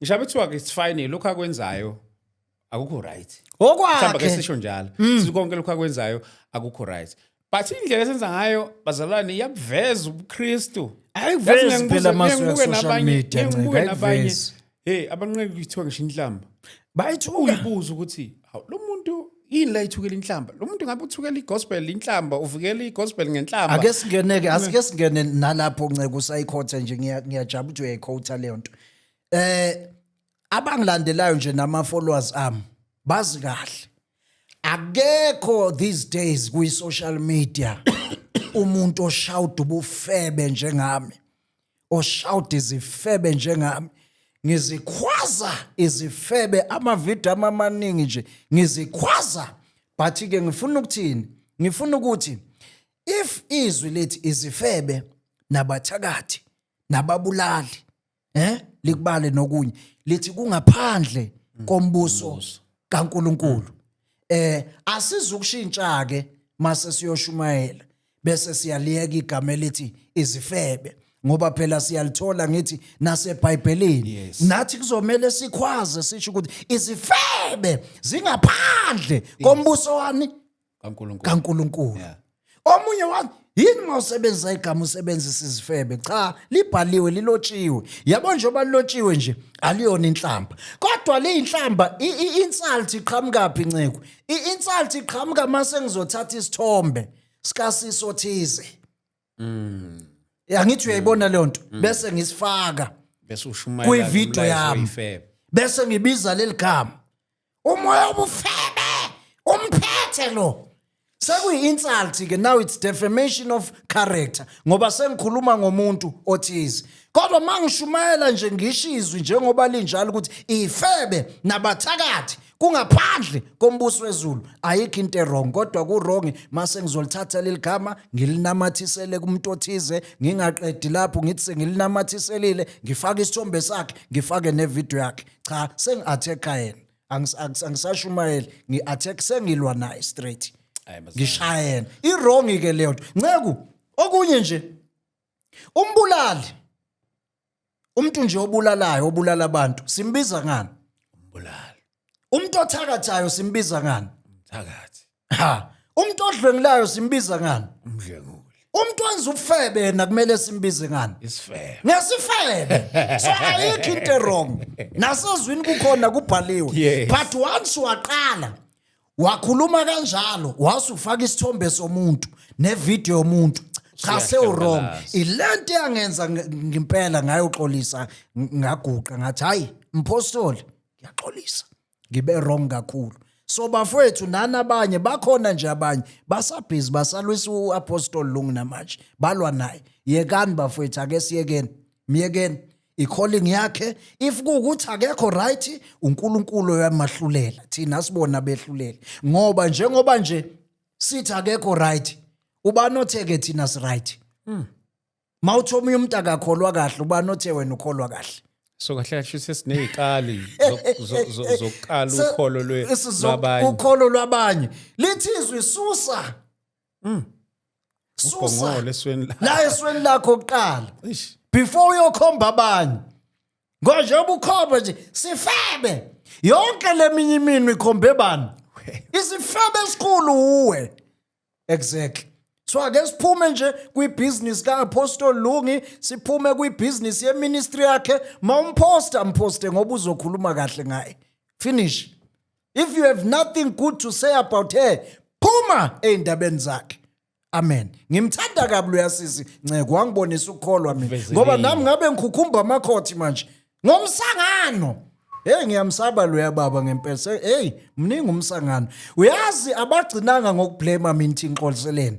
Ngisho bethiwa ke it's fine lokho akwenzayo akukho right. Mhlawumbe ke Okwakhe sisho njalo. Sikonke lokho akwenzayo akukho right. But indlela esenza ngayo bazalwane iyabuveza ubuKristu. ayivezi phela masu ya social media ngibuke nabanye. ayivezi. Hey, abanqeki kuthiwa ngisho inhlamba. Bayithuka Uyibuza ukuthi hawu lo muntu yini la ithukela inhlamba? Lo muntu ngabe uthukela igospel inhlamba, uvukela igospel ngenhlamba. ake singeneke asike singene nalapho nceke usayikhotha nje ngiyajabula ukuthi uyayikhotha leyo nto. Abangilandelayo nje nama followers ami bazi kahle. Akekho these days kwi social media umuntu oshawuda ubufebe njengami. Oshawuda izifebe njengami. Ngizikhwaza izifebe amavideo amaningi nje ngizikhwaza but ke ngifuna ukuthini ngifuna ukuthi if izwi lethi izifebe nabathakathi nababulali likubale nokunye lithi kungaphandle kombuso kaNkuluNkulu asizukushintsha ke mase siyoshumayela bese siyaliyeka igama elithi izifebe ngoba phela siyalithola ngithi naseBhayibhelini nathi kuzomela sikhwaze sisho ukuthi izifebe zingaphandle kombuso wani kaNkuluNkulu. Omunye wathi yini mawusebenzisa igama usebenzisa izifebe cha libhaliwe lilotshiwe yabo njengoba lilotshiwe nje aliyona inhlamba kodwa le inhlamba insult iqhamukapi nceko insult iqhamuka mase ngizothatha isithombe sikasisothize yangithi uyayibona le nto bese ngisifaka bese ushumayela kwivideo yami bese ngibiza leligama umoya obufebe umphethe lo sekuyi-insult ke now it's defamation of character ngoba sengikhuluma ngomuntu othize kodwa mangishumayela nje ngishizwe njengoba linjalo ukuthi ifebe nabathakathi kungaphandle kombuso wezulu ayikho into wrong kodwa ku wrong mase ngizolithatha leligama ngilinamathisele kumuntu othize ngingaqedi lapho ngithi sengilinamathiselile ngifaka isithombe sakhe ngifake nevideo yakhe cha sengi-attack yena angisashumayeli ngi-attack sengilwa naye straight ngishayena i-wrong ke leyo nto ncegu okunye nje umbulali umuntu nje obulalayo obulala abantu simbiza ngani umbulali umuntu othakathayo simbiza ngani umthakathi umuntu odlwengulayo simbiza ngani umdlenguli umuntu wenza ubufebe yena kumele simbize ngani isifebe ngesifebe so ayikho into wrong nasezwini kukhona kubhaliwe but once waqala wakhuluma kanjalo wasufaka isithombe somuntu nevideo yomuntu cha sewrong ilento yangenza ngempela ngayoxolisa ngaguqa ngathi hayi mpostoli ngiyaxolisa ngibe wrong kakhulu so bafowethu nani abanye bakhona nje abanye basabhizi basalwisa uapostoli Lungu namanje balwa naye yekani bafowethu ake siyekeni miyekeni i-calling yakhe if kuukuthi akekho right uNkulunkulu uyamahlulela thina sibona behlulela ngoba njengoba nje sithi akekho right ubanotheke thina si right mawuthomi umuntu akakholwa kahle ubanothe wena ukholwa kahle so kahle kahle sesinezikali zokukala ukholo lwabanye ukholo lwabanye lithi izwi susa susa la esweni lakho kuqala before uyokhomba abanye ngoje ubukhomba nje sifebe yonke leminye imini ikhombe bani isifebe esikhulu uwe exactly so ake siphume nje kwibusiness kaApostle Lungi siphume kwibusiness yeministry yakhe mawumposta mposte ngoba uzokhuluma kahle ngaye finish if you have nothing good to say about her phuma endabeni zakhe amen ngimthanda kabi uyasisi nceke wangibonisa ukukholwa mina ngoba nami ngabe ngikhukhumba amakhothi manje ngomsangano ngiyamsaba lo baba ngempela mningi umsangano uyazi abagcinanga ngokublame mina inqoliseleni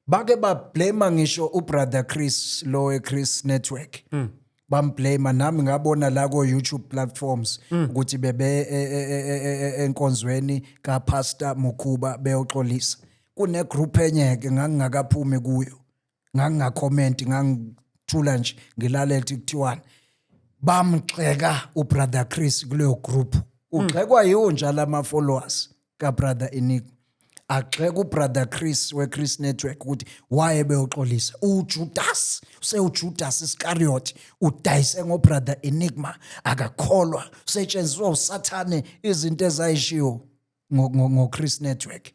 bake bablame ngisho ubrother Chris lo Chris Network bamblame nami ngabona la ko YouTube platforms ukuthi bebe enkonzweni kaPastor Mukhuba beyoxolisa kune group enyeke ngangingakaphumi kuyo ngangingacomment ngangithula nje ngilalela kuthiwani bamxeka ubrother Chris kuleyo group ugxekwa yiwo njalo ama followers kabrother Enick agxeka ubrother Chris weChris Network ukuthi waye beyoxolisa uJudas uSejudas Iscariot udayise ngobrother Enigma akakholwa usetshenziswa uSathane izinto ezayishiwo ngoChris Network.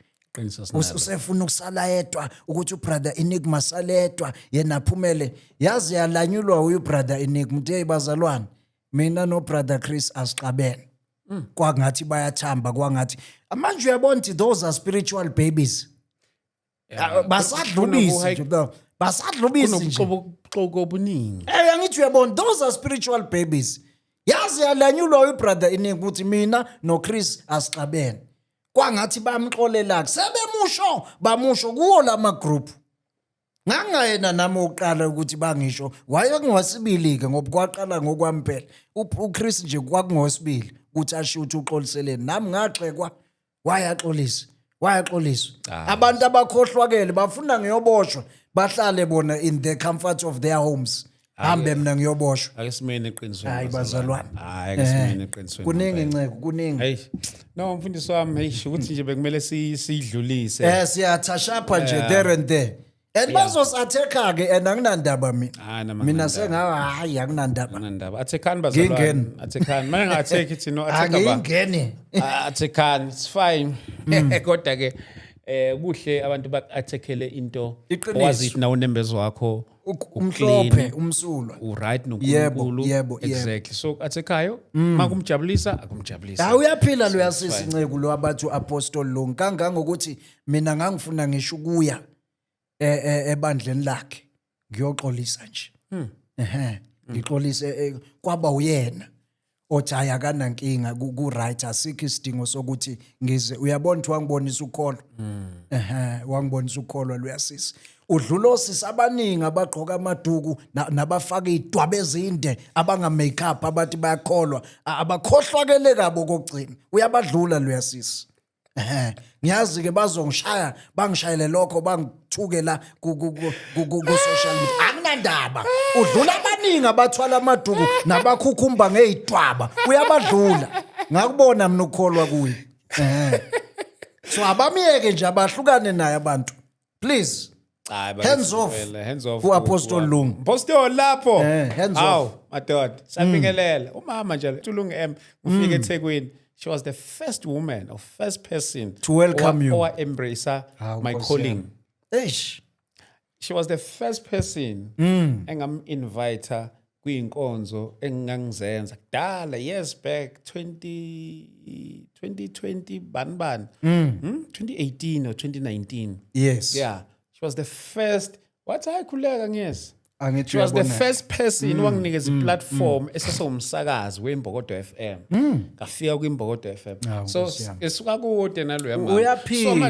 Usefuna ukusala yedwa ukuthi ubrother Enigma saledwa yena aphumele yazi yalanyulwa ubrother Enigma uthi bazalwane mina nobrother Chris asixabene kwangathi bayathamba kwangathi manje uyabona ukuthi those are spiritual babies basadlubisi nje basadlubisi nje ubuxoko obuningi angithi uyabona those are spiritual babies yazi yalanyulwa ubrother Enigma ukuthi mina noChris asixabene kwangathi bamxolela sebemusho bamusho kuwo lama group ngangayena nami uqala ukuthi bangisho waye kungwasibili ke ngoba kwaqala ngokwampela uChris nje kwakungosibili ukuthi asho ukuthi uxoliseleni nami ngaxekwa wayaxolisa abantu abakhohlwakele bafuna ngiyoboshwa bahlale bona in the comfort of their homes hambe mina ngiyoboshwa akesimene eqinisweni hayi bazalwane akesimene eqinisweni kuningi inceke kuningi hey no mfundisi wami hey ukuthi nje bekumele sidlulise siyathashapha nje there and there and bazosatheka ke and anginandaba mina sengawa hayi anginandaba athekhani bazalwane athekhani manje ngathekhi ithi no athekaba angingeni athekhani it's fine kodwa ke kuhle abantu bakathekhele into owazi nawo unembezo wakho umhlophe umsulwa uright nokunkulu exactly so athekhayo makumjabulisa akumjabulisa uyaphila lo yasisi inceke lo abathu apostle lo kangangokuthi mina ngangifuna ngisho ukuya ebandleni lakhe ngiyoxolisa nje ngixolise kwaba uyena othi ayakanankinga ku right asikho isidingo sokuthi ngize uyabona ukuthi wangibonisa ukholo wangibonisa ukholo luyasisi udlulo sisabaningi abagqoka amaduku nabafaka idwabe ezinde abanga makeup abathi bayakholwa abakhohlwakele kabo kokugcina uyabadlula luyasisi ngiyazi ke bazongishaya bangishayele lokho bangithuke la ku social media anginandaba udlula abaningi abathwala amaduku nabakhukhumba ngezidwaba uyabadlula ngakubona mina ukukholwa kuye so abamiyeke nje abahlukane naye abantu please hands off ku apostle Lungu apostle lapho hands off madoda sabingelela umama nje uLungu ufike eThekwini. She was the first woman or first person to welcome you or embrace my calling. She was the first person engam-invite her kwinkonzo engangizenza kudala years back 2020 ban 2018 or 2019. Yes. Yeah. She was the first. What I khuleka ngiyes. She was the first person wanginikeza iplatform esesomsakazi weMbokodo FM. Ngafika kwiMbokodo FM. So esuka kude naloya mama. Uyaphila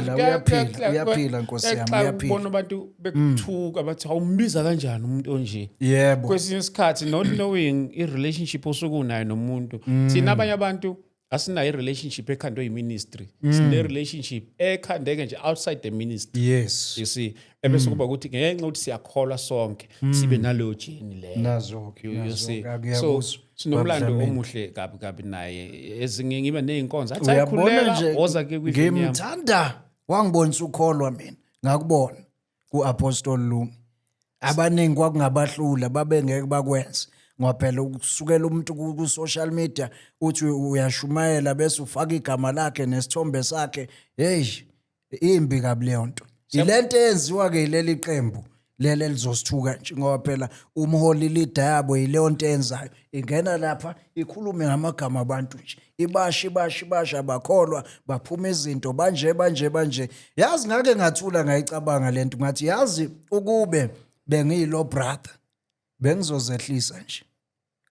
Nkosi yami uyaphila. Ubona abantu bekuthuka bathi awumbiza kanjani umuntu onje. Yebo. Kwesinye isikhathi not knowing i-relationship osukunayo nomuntu. Thina abanye abantu asinayo i-relationship ekhandwe yiministry. Sine relationship ekhandeke nje outside the ministry. Yes. You see, ebese kuba ukuthi ngenxa ukuthi siyakholwa sonke sibe nalo jeni le. Nazo you see. So sinomlando omuhle kabi naye. Ezinye ngiba nezinkonzo athi ayikhuleka oza ke kwifini yami. Ngimthanda wangibonisa ukholwa mina ngakubona kuApostle Lungu. Abaningi kwakungabahlula babengeke bakwenza. Ngoba phela ukusukela umuntu ku social media uthi uyashumayela bese ufaka igama lakhe nesithombe sakhe hey imbi kabi leyo nto ilento eyenziwa ke leli qembu lele lizosithuka nje ngoba phela umholi leader yabo yileyo nto enzayo ingena lapha ikhulume ngamagama abantu nje ibasha bakholwa baphuma izinto banje yazi ngake ngathula ngayicabanga lento ngathi yazi ukube bengiyilo brother bengizozehlisa nje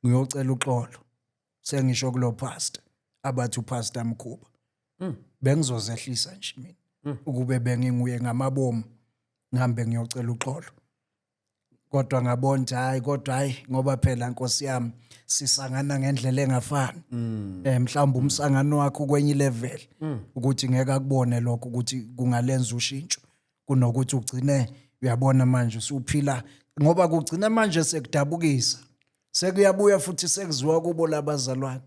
ngiyocela uxolo sengisho kulo pastor abathi upastor Mkhuba bengizozehlisa nje mina ukube benginguye ngamabomu ngihambe ngiyocela uxolo kodwa ngabona hayi ngoba phela Nkosi yami sisangana ngendlela engafani mhlawumbe umsangano wakho kwenye level ukuthi ngeke akubone lokho ukuthi kungalenza ushintsho kunokuthi ugcine uyabona manje usuphila ngoba kugcina manje sekudabukisa sekuyabuya futhi sekuziwa kubo labazalwane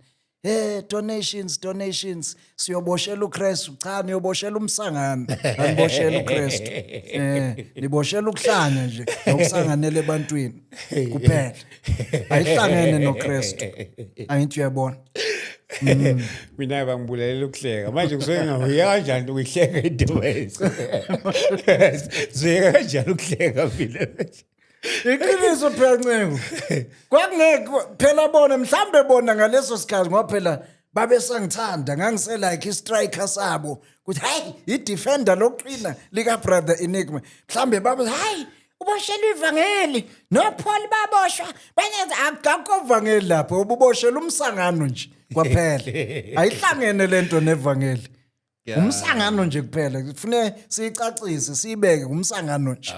donations siyoboshela uKristu cha niyoboshela umsangano aniboshela uKristu niboshela ukuhlanya nje nokusanganele ebantwini kuphela ayihlangene noKristu ayithi uyabona mina bangibulelela ukuhleka manje kusuke ngabuye kanjani ukuhleka idobesi zeka kanjani ukuhleka phela iqiniso phela Ncebo kwakungeke phela bona mhlambe bona ngaleso sikhathi ngoba phela babe sangithanda ngangiselike istriker sabo ukuthi hey idefender lokuqina lika brother Enigma mhlambe babe hey uboshela ivangeli no Paul baboshwa benyenza akukho ivangeli lapho uboshela umsangano nje kwaphela ayihlangene lento nevangeli umsangano nje kuphela kufanele siyicacise siyibeke umsangano nje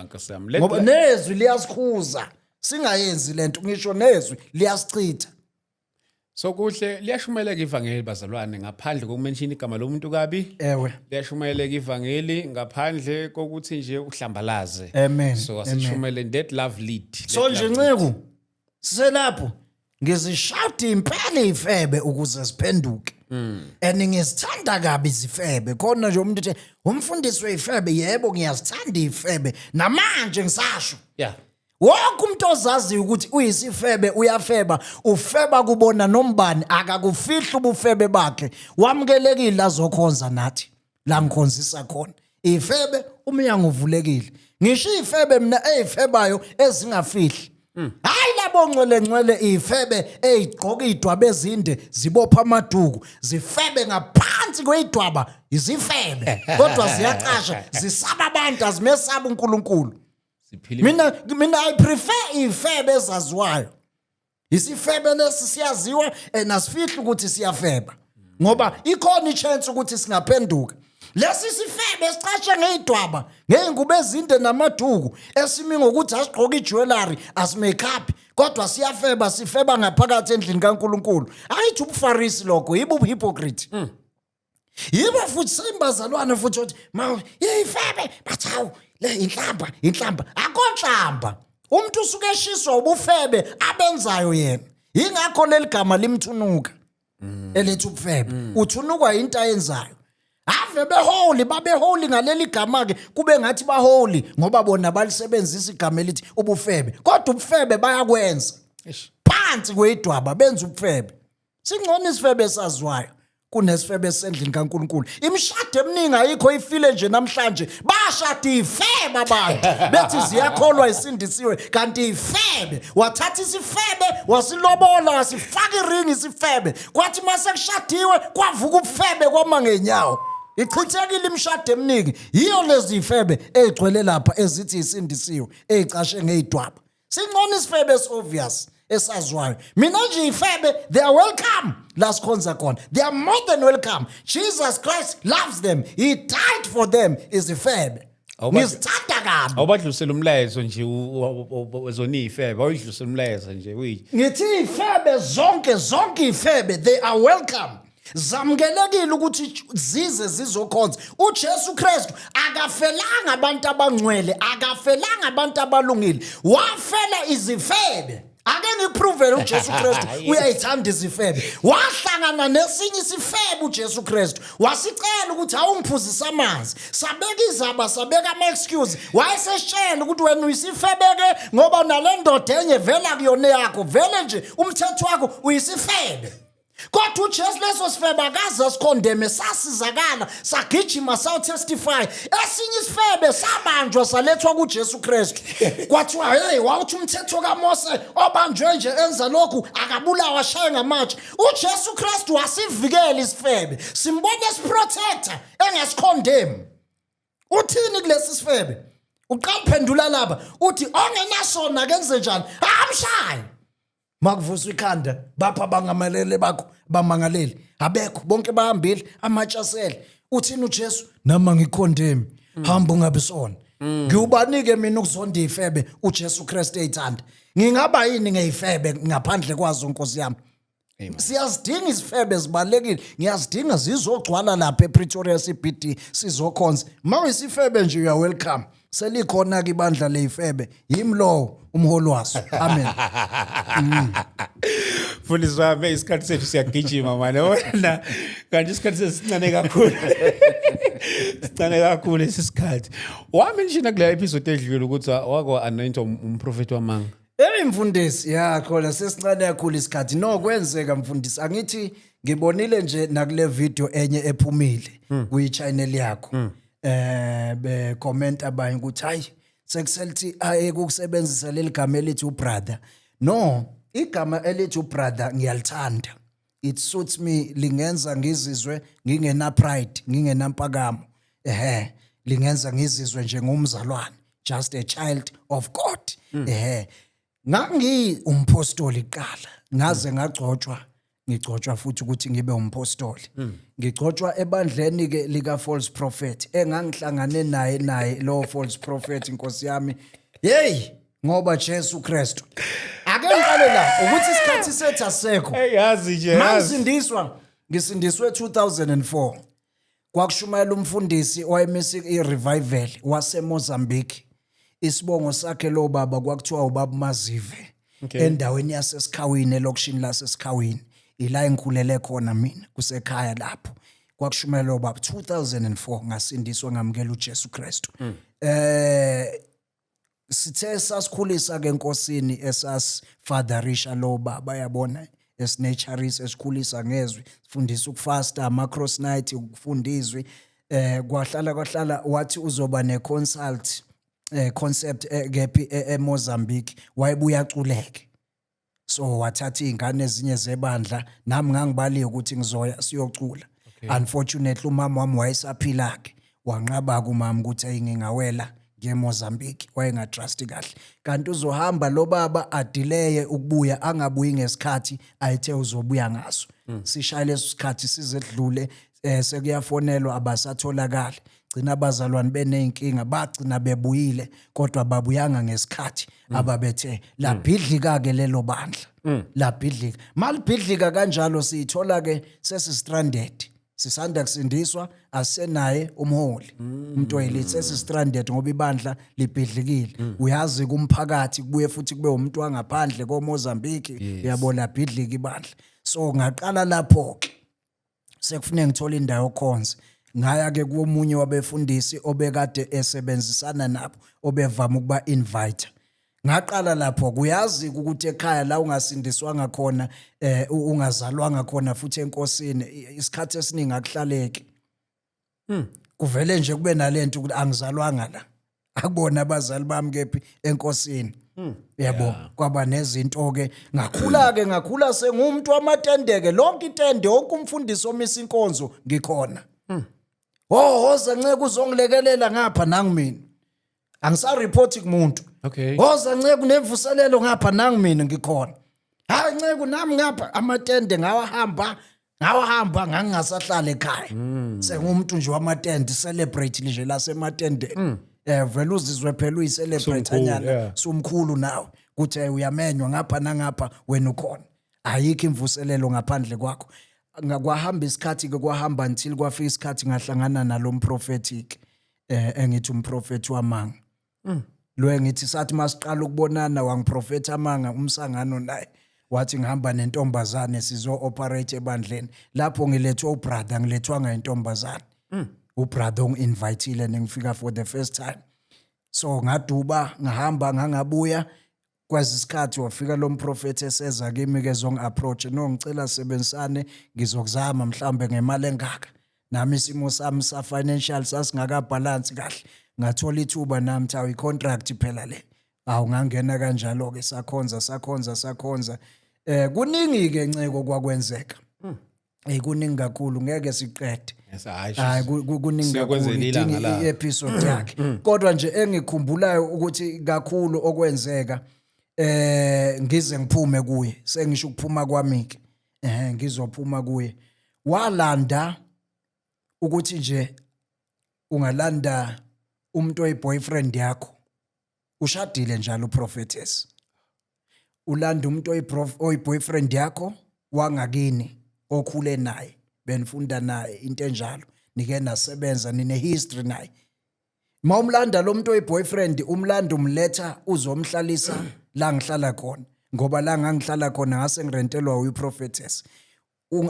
ngoba nezwi liyasikhuza singayenzi lento ngisho nezwi liyasichitha so kuhle liyashumayeleka ivangeli bazalwane ngaphandle kokumention igama lomuntu kabi ewe liyashumayeleka ivangeli ngaphandle kokuthi nje uhlambalaze amen so asishumele that love lead so nje Ncebo siselapho ngizishawuthi impela ifebe ukuze siphenduke and ngizithanda kabi izifebe khona nje umuntu uthi umfundisi weifebe yebo ngiyazithanda ifebe namanje ngisasho yeah wonke umuntu ozazi ukuthi uyisifebe uyafeba ufeba kubona nombani akakufihla ubufebe bakhe wamkelekile azokhonza nathi la ngikhonzisa khona ifebe umnyango uvulekile ngisho ifebe mina ezifebayo ezingafihli hayi labo ngcwele ifebe ezigqoka idwaba ezinde zibopha amaduku zifebe ngaphansi kwedwaba izifebe kodwa ziyaqasha zisaba abantu azimesaba uNkulunkulu mina I prefer ifebe ezaziwayo isifebe lesi siyaziwa nasifihla ukuthi siyafeba ngoba ikhona ichance ukuthi singaphenduka lesi sifebe esicashe ngedwaba ngeingubo ezinde namaduku esimi ngokuthi asigqoka ijewelry asimake-up kodwa siyafeba sifeba ngaphakathi endlini kaNkulunkulu ayithi ubufarisi lokho yibo ubuhypocrite yibo futhi simbazalwane futhi uthi ma ifebe bathawu le inhlamba akonhlamba umuntu usuke eshiswa ubufebe abenzayo yena ingakho leligama limthunuka elethi ubufebe uthunukwa into ayenzayo ave babe holy ngaleli gama ke kube ngathi ba holy ngoba bona balisebenzisa igama elithi ubufebe kodwa ubufebe bayakwenza phansi kwedwaba benza ubufebe singcono isifebe esaziwayo kunesifebe esendlini kaNkulunkulu imishado eminingi ayikho ifile nje namhlanje bashada ifebe abantu bethi ziyakholwa isindisiwe kanti ifebe wathatha isifebe wasilobola wasifaka iringi isifebe kwathi mase kushadiwe kwavuka ubufebe kwama ngenyawo ichithekile imishado eminingi yiyo lezi ifebe ezigcwele lapha ezithi isindisiwe ezicashe ngedwaba singcono isifebe esobvious esaziwayo mina nje ifebe they are welcome last khonza khona they are more than welcome Jesus Christ loves them he died for them is ifebe ngizithanda kabi awubadlulisela umlayezo nje wezoni ifebe awudlulisela umlayezo nje uyi ngithi ifebe zonke ifebe they are welcome zamkelekile ukuthi zize zizokhonza uJesu Kristu akafelanga abantu abangcwele akafelanga abantu abalungile wafela izifebe ake ngiprove uJesu Kristu uyayithanda izifebe wahlangana nesinye isifebe uJesu Kristu wasicela ukuthi awungiphuzisa amanzi sabeka izaba sabeka ama excuse wayeseshela ukuthi wena uyisifebeke ngoba nalendoda enye vela kuyona yakho vele nje umthetho wakho uyisifebe kodwa uJesu leso sifebe akaze sikhondeme sasizakala sagijima saw testify esinye isifebe sabanjwa salethwa kuJesu Kristu kwathiwa hey wawuthi umthetho kaMose obanjwe nje enza lokhu akabulawa shaya ngamatshe uJesu Kristu wasivikela isifebe simbone siprotector engesikhondeme uthini kulesi sifebe uqala phendula lapha uthi ongenasona kenze njani amshaye makuvuswa ikhanda bapha bangamalele bakho bamangaleli abekho bonke bahambile amatshasele uthini uJesu nama ngikhondemi hamba ungabisona ngiubanike mina ukuzonda ifebe uJesu Kristu eyithanda ngingaba yini ngeyifebe ngaphandle kwazo Nkosi yami siyazidinga isifebe zibalekile ngiyazidinga zizogcwala lapha ePretoria CBD sizokhonza mawuyisifebe nje you are welcome selikhona ke ibandla leyifebe yimlo umholi waso amen. Mfundisi wami isikhathi sethu siyagijima manje wena kanti isikhathi sesincane kakhulu. Sincane kakhulu isikhathi. Wamenshina kule episode edlule ukuthi wako anoint umprofeti wamanga. Mfundisi ya khona sesincane kakhulu isikhathi no kwenzeka mfundisi angithi ngibonile nje nakule video enye ephumile kuyi channel yakho be comment abanye ukuthi hayi sekuselithi ayekusebenzisa leligama elithi ubrother no igama elithi ubrother ngiyalithanda it suits me lingenza ngizizwe ngingena pride ngingenampakamo lingenza ngizizwe njengomzalwane just a child of God ngangi umpostoli qala ngaze ngigcotshwa futhi ukuthi ngibe umpostoli ngigcotshwa ebandleni ke lika false prophet engangihlangane naye lo false prophet inkosi yami hey ngoba Jesu Kristu ake ngiqale la ukuthi isikhathi sethu asekho yazi nje ngisindiswe 2004 kwakushumayela umfundisi owayemisa i-revival waseMozambique isibongo sakhe lo baba kwakuthiwa ubaba Mazive endaweni yaseSikhawini elokishini laseSikhawini ila engikhulele khona mina kusekhaya lapho kwakushumayela ubaba 2004 ngasindiswa ngamukela uJesu Kristu sithe sasikhulisa ke enkosini esasfatherisha lo baba yabona esnaturist esikhulisa ngezwi sifundisa ukufasta ama cross night ukufundizwe kwahlala wathi uzoba ne consult concept gephi eMozambique wayebuya aculeke so wathatha izingane ezinye zebandla nami ngangibaliye ukuthi ngizoya siyocula unfortunately umama wami wayesaphila ke wanqaba kumama ukuthi ayingingawela ngeMozambique wayengatrust kahle kanti uzohamba lo baba adelay ukubuya angabuyi ngesikhathi ayithe uzobuya ngaso sishaya lesikhathi sizedlule sekuyafonelwa abasatholakala gcina abazalwane benenkinga bagcina bebuyile kodwa babuyanga ngesikhathi ababethe labhidlika ke lelo bandla labhidlika malibhidlika kanjalo sithola ke sesistranded sisanda kusindiswa asenaye umholi umuntu oyilithi sesistranded ngoba ibandla libhidlikile uyazi kumphakathi kubuye futhi kube umuntu wangaphandle koMozambique uyabona bhidlika ibandla so ngaqala lapho ke sekufuneka ngithola indawo yokhonza ngaya ke komunye wabefundisi obekade esebenzisana nabo obevama ukuba invite ngaqala lapho kuyazi ukuthi ekhaya la ungasindiswanga khona ungazalwanga khona futhi enkosini isikhathi esiningi akuhlaleki kuvele nje kube nalento ukuthi angizalwanga la akubona abazali bami kephi enkosini yabo kwaba nezinto ke ngakhula sengumuntu wamatendeke lonke itende wonke umfundisi omisa inkonzo ngikhona hoza nceke uzongilekelela ngapha nangu mina angisareport kumuntu hoza nceke kunemvuselelo ngapha nangu mina ngikhona hayi nceke nami ngapha amatende ngawahamba ngangingasahlala ekhaya sengumuntu nje wamatende celebrate nje lasematende vele uzizwe phela uyicelebrate anyana sumkhulu nawe kuthi uyamenywa ngapha nangapha wena ukhona ayikho imvuselelo ngaphandle kwakho ngakwahamba isikhathi ke kwahamba until kwafika isikhathi ngahlangana nalomprofetic engithi umprofeti wamanga lo engithi sathi masiqala ukubonana wangiprofeta amanga umsangano naye wathi ngihamba nentombazane sizo operate ebandleni lapho ngilethwa ubrother ngilethwanga intombazane ubrother unginviteile ngifika for the first time so ngaduba ngahamba ngangabuya kwazisikhathi wafika lo mprofeti eseza kimi ke zongiapproach no ngicela sebenzisane ngizokuzama mhlambe ngemali engaka nami isimo sami sa financial sasingaka balance kahle ngathola ithuba nami thawu icontract phela le ngangena kanjalo ke sakhonza kuningi ke nceko kwakwenzeka kuningi kakhulu ngeke siqede hayi kuningi kakhulu i-episode yakhe kodwa nje engikhumbulayo ukuthi kakhulu okwenzeka ngize ngiphume kuye sengisho ukuphuma kwami ke ngizophuma kuye walanda ukuthi nje ungalanda umuntu oyiboyfriend yakho ushadile njalo uprofetess ulanda umuntu oyiboyfriend yakho wangakini okhule naye benifunda naye into enjalo nike nasebenza nine history naye Mawumlanda lo muntu oyiboyfriend umlanda umletha uzomhlalisa la ngihlala khona ngoba la ngangihlala khona ngase ngirentelwa uyiProphetess.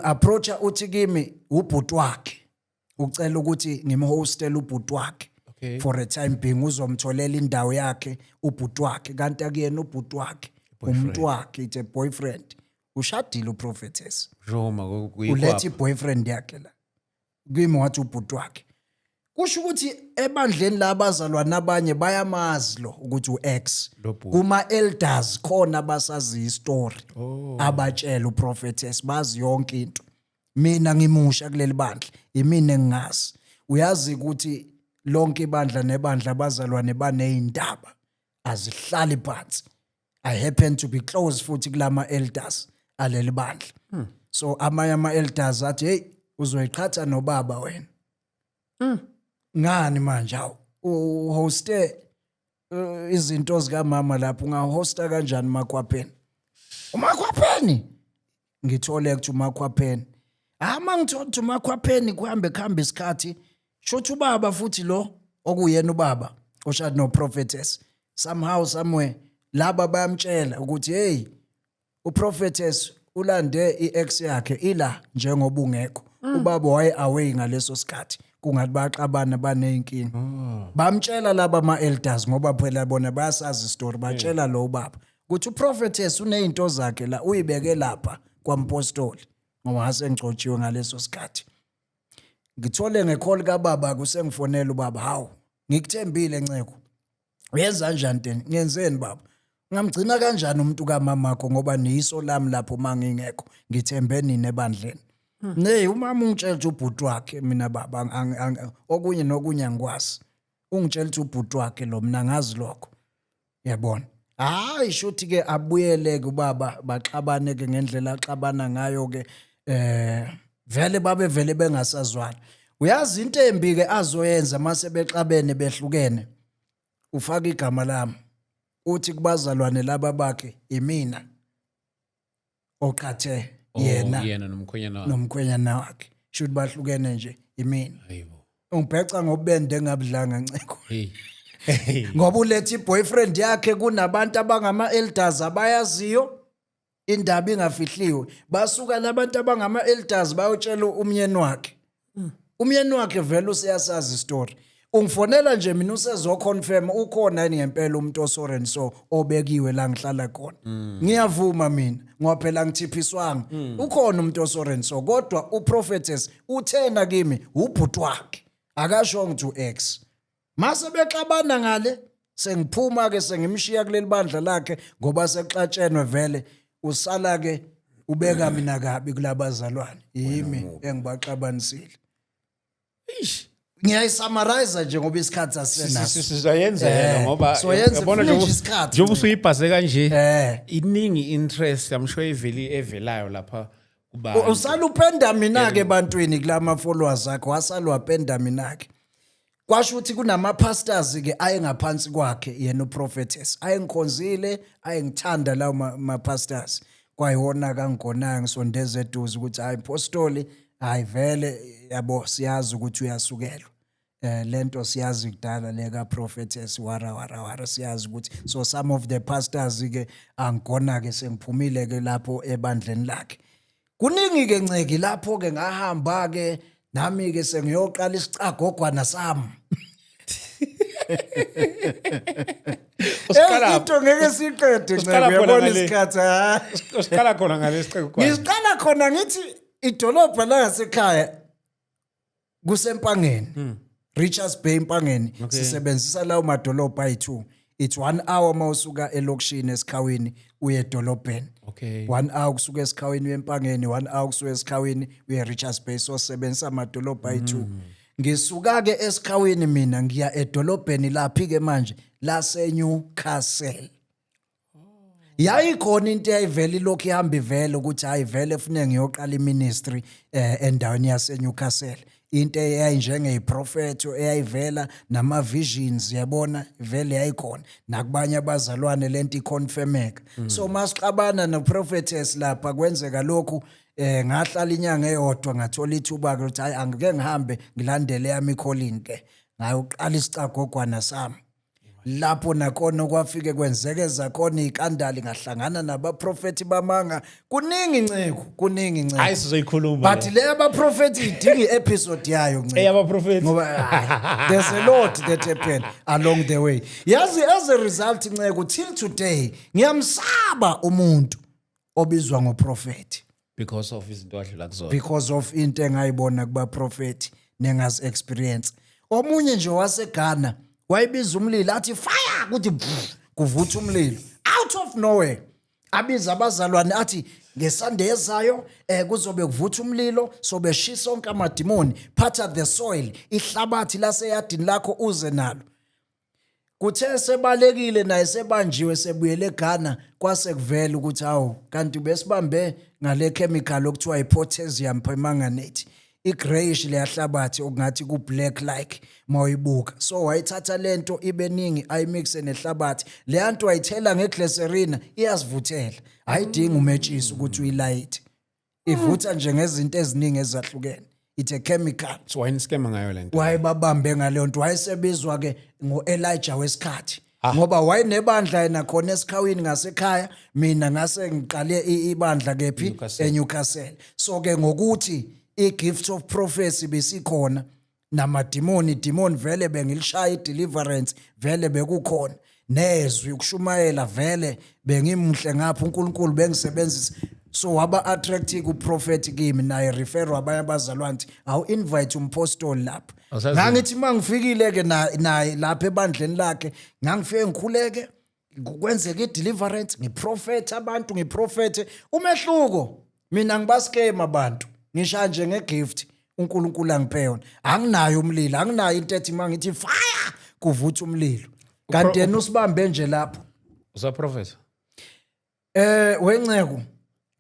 Approacha uthi kimi ubhuti wakhe ucela ukuthi ngimhostele ubhuti wakhe for a time being uzomtholela indawo yakhe ubhuti wakhe kanti akuyena ubhuti wakhe umuntu wakhe it's a boyfriend ushadile uProphetess Roma ulethe iboyfriend yakhe la kimi wathi ubhuti wakhe kusho ukuthi ebandleni labazalwana abanye bayamazi lo ukuthi uX kuma elders khona basazi istory abatshela uProphetess bazi yonke into mina ngimusha kuleli bandla imina engingazi uyazi ukuthi lonke ibandla nebandla abazalwane banezindaba azihlali phansi I happen to be close futhi kulama elders aleli bandla so amanye ama elders athi hey uzoyiqhatha nobaba wena ngani manje awu uhoste izinto zika mama lapho ungahosta kanjani makhwapheni umakhwapheni ngithole ukuthi umakhwapheni mangithola ukuthi umakhwapheni kuhambe isikhathi shothi ubaba futhi lo okuyena ubaba oshada noProphetess somehow somewhere laba bayamtshela ukuthi hey uProphetess ulande iX yakhe ila njengoba ungekho ubaba waye away ngaleso sikhathi kungathi baxabana baneyinkinga bamtshela laba ama elders ngoba phela bona bayasazi istory batshela lo ubaba ukuthi uProphetess unezinto zakhe la uyibeke lapha kwampostoli ngoba ngase ngcotshiwe ngaleso sikhathi ngithole ngecall kaBaba kusengifonela ubaba hawu ngikuthembile nceko uyenza kanjani tena ngenzeni baba ngamgcina kanjani umuntu kamamakho ngoba niyiso lami lapho mangingekho ngithembe nini ebandleni nee umama ungitshela ubhuti wakhe mina baba okunye nokunye angikwazi ungitshela ukuthi ubhuti wakhe lo mina ngazi lokho yabona hayi shothi ke abuyele kubaba baxabane ke ngendlela axabana ngayo ke vele vele bengasazwana uyazi into embi ke azoyenza mase bexabene behlukene ufaka igama lami uthi kubazalwane laba bakhe imina oqhathe yena nomkhwenyana wakhe should bahlukene nje imina hayibo ungibheca ngobende engabidlanga nceko ngoba ulethe iboyfriend yakhe kunabantu abangama elders abayaziyo indaba ingafihliwe basuka labantu abangama elders bayotshela umyeni wakhe umyeni wakhe vele usiyasazi istory ungifonela nje mina usezoconfirm ukhona yini ngempela umuntu osorent so obekiwe la ngihlala khona ngiyavuma mina ngoba phela ngithiphiswanga ukhona umuntu osorent so kodwa uProphetess uthena kimi ubhuti wakhe akasho ngithi uX mase bexabana ngale sengiphuma ke sengimshiya kuleli bandla lakhe ngoba sexatshenwe vele usala ke ubeka mina kabi kulabazalwane yimi engibaxabanisile ngiyayisummarize nje ngoba isikhathi asenaso sizayenza yena ngoba yabona nje ubusuyibhase kanje iningi interest I'm sure evelayo lapha kuba usala upenda mina ke ebantwini kulama followers akhe wasala wapenda mina ke kwasho ukuthi kunama pastors ke ayengaphansi kwakhe yena uProphetess ayengikhonzile ayengithanda lawo ma pastors kwayiwona kangigonanga ngisondeze eduze ukuthi hayi apostoli hayi vele yabo siyazi ukuthi uyasukelwa lento siyazi kudala leka Prophetess wara siyazi ukuthi so some of the pastors ke angigona ke sengiphumile ke lapho ebandleni lakhe kuningi ke nceki lapho ke ngahamba ke nami ke sengiyoqala isicagogwana sami into ngeke siqede nceki uyabona isikhathi usiqala khona ngalesicagogwana ngiqala khona ngithi idolobha la ngasekhaya kusempangeni Richards Bay empangeni sisebenzisa lawo madolobha ayi2 it's 1 hour mawusuka elokishini esikhawini uye edolobheni 1 hour kusuka esikhawini uye empangeni 1 hour kusuka esikhawini uye Richards Bay so sebenzisa amadolobha ayi2 ngisuka ke esikhawini mina ngiya edolobheni laphi ke manje lase Newcastle yayikhona into eyivela ilokhu ihamba ivela ukuthi hayi vele ufune ngiyoqala iministry endaweni yase Newcastle into eyayinjengeyiprofeto eyayivela nama visions yabona vele yayikhona nakubanye abazalwane lento iconfirmeka so masixabana noProphetess lapha kwenzeka lokhu ngahlala inyanga eyodwa ngathola ithuba ukuthi hayi angeke ngihambe ngilandele yami calling ke ngayoqala isicagogwana sami lapho nakhona kwafike kwenzekeza khona ikandali ngahlangana nabaprofeti bamanga kuningi nceko hayi sizoyikhuluma but le abaprofeti idinga episode yayo nceko abaprofeti ngoba there's a lot that happened along the way yazi as a result nceko till today ngiyamsaba umuntu obizwa ngoprofeti because of izinto adlula kuzona because of into engayibona kuba prophet nengazi experience omunye nje waseGhana wayibiza umlilo athi fire kuthi kuvutha umlilo out of nowhere abiza abazalwane athi ngeSunday ezayo kuzobe kuvutha umlilo sobe shisa sonke amadimoni phatha the soil ihlabathi laseyadini lakho uze nalo kuthe sebalekile naye sebanjiwe sebuyele eGhana kwase kuvela ukuthi awu kanti besibambe ngale chemical okuthiwa ipotassium permanganate igrayish leyahlabathi okungathi ku black like mayibuka so wayithatha lento ibeningi ayimixe nehlabathi leyanto ayithela ngeglycerina iyasivuthela ayidingi umetshisi ukuthi uyilayite ivutha nje ngezinto eziningi ezahlukene it's a chemical so wayini scam ngayo lento wayebabambe ngale nto wayesebizwa ke ngoElijah wesikhathi ngoba wayinebandla yena khona esikhawini ngasekhaya mina ngase ngiqale ibandla kephi eNewcastle so ke ngokuthi igift of prophecy besikhona namadimoni vele bengilishaya ideliverance vele bekukhona nezwi ukushumayela vele bengimuhle ngapha uNkulunkulu bengisebenzisa so waba attractive uprofeti kimi naye refer abanye abazalwane awu invite umpostoli lapha ngangithi mangifikile ke naye lapha ebandleni lakhe ngangifike ngikhuleke kwenzeka ideliverance ngiprofeti abantu ngiprofete umehluko mina ngibaskema abantu ngisha nje ngegift uNkulunkulu angiphe yona anginayo umlilo anginayo into ethi mangithi fire kuvutha umlilo kanti yena usibambe nje lapho uza prophet wenceko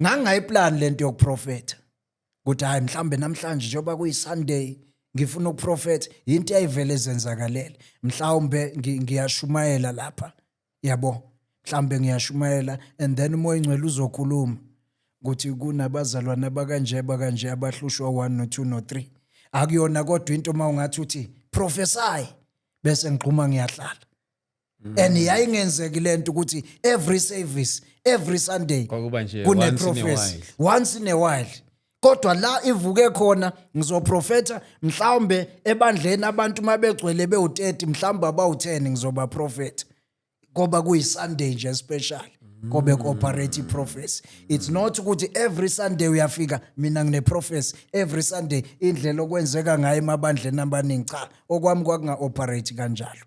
ngangayiplan lento yokuprofeta ukuthi hayi mhlambe namhlanje njoba kuyiSunday ngifuna ukuprofeta into ayivele zenzakalele mhlawumbe ngiyashumayela lapha yabo mhlambe ngiyashumayela and then umoya ingcwele uzokhuluma ukuthi kunabazalwane abakanje abahlushwa 1 no 2 no 3 akuyona kodwa into mawungathi uthi prophesy bese ngiqhuma ngiyahlala and yayingenzeki lento ukuthi every service every Sunday kune prophecy once in a while kodwa la ivuke khona ngizoprofeta mhlawumbe ebandleni abantu mabegcwele be30 mhlawumbe abawu10 ngizoba prophet ngoba kuyiSunday nje special kobe cooperate prophecy it's not ukuthi every Sunday uyafika mina ngine prophecy every Sunday indlela okwenzeka ngayo emabandleni abaningi cha okwami kwakunga operate kanjalo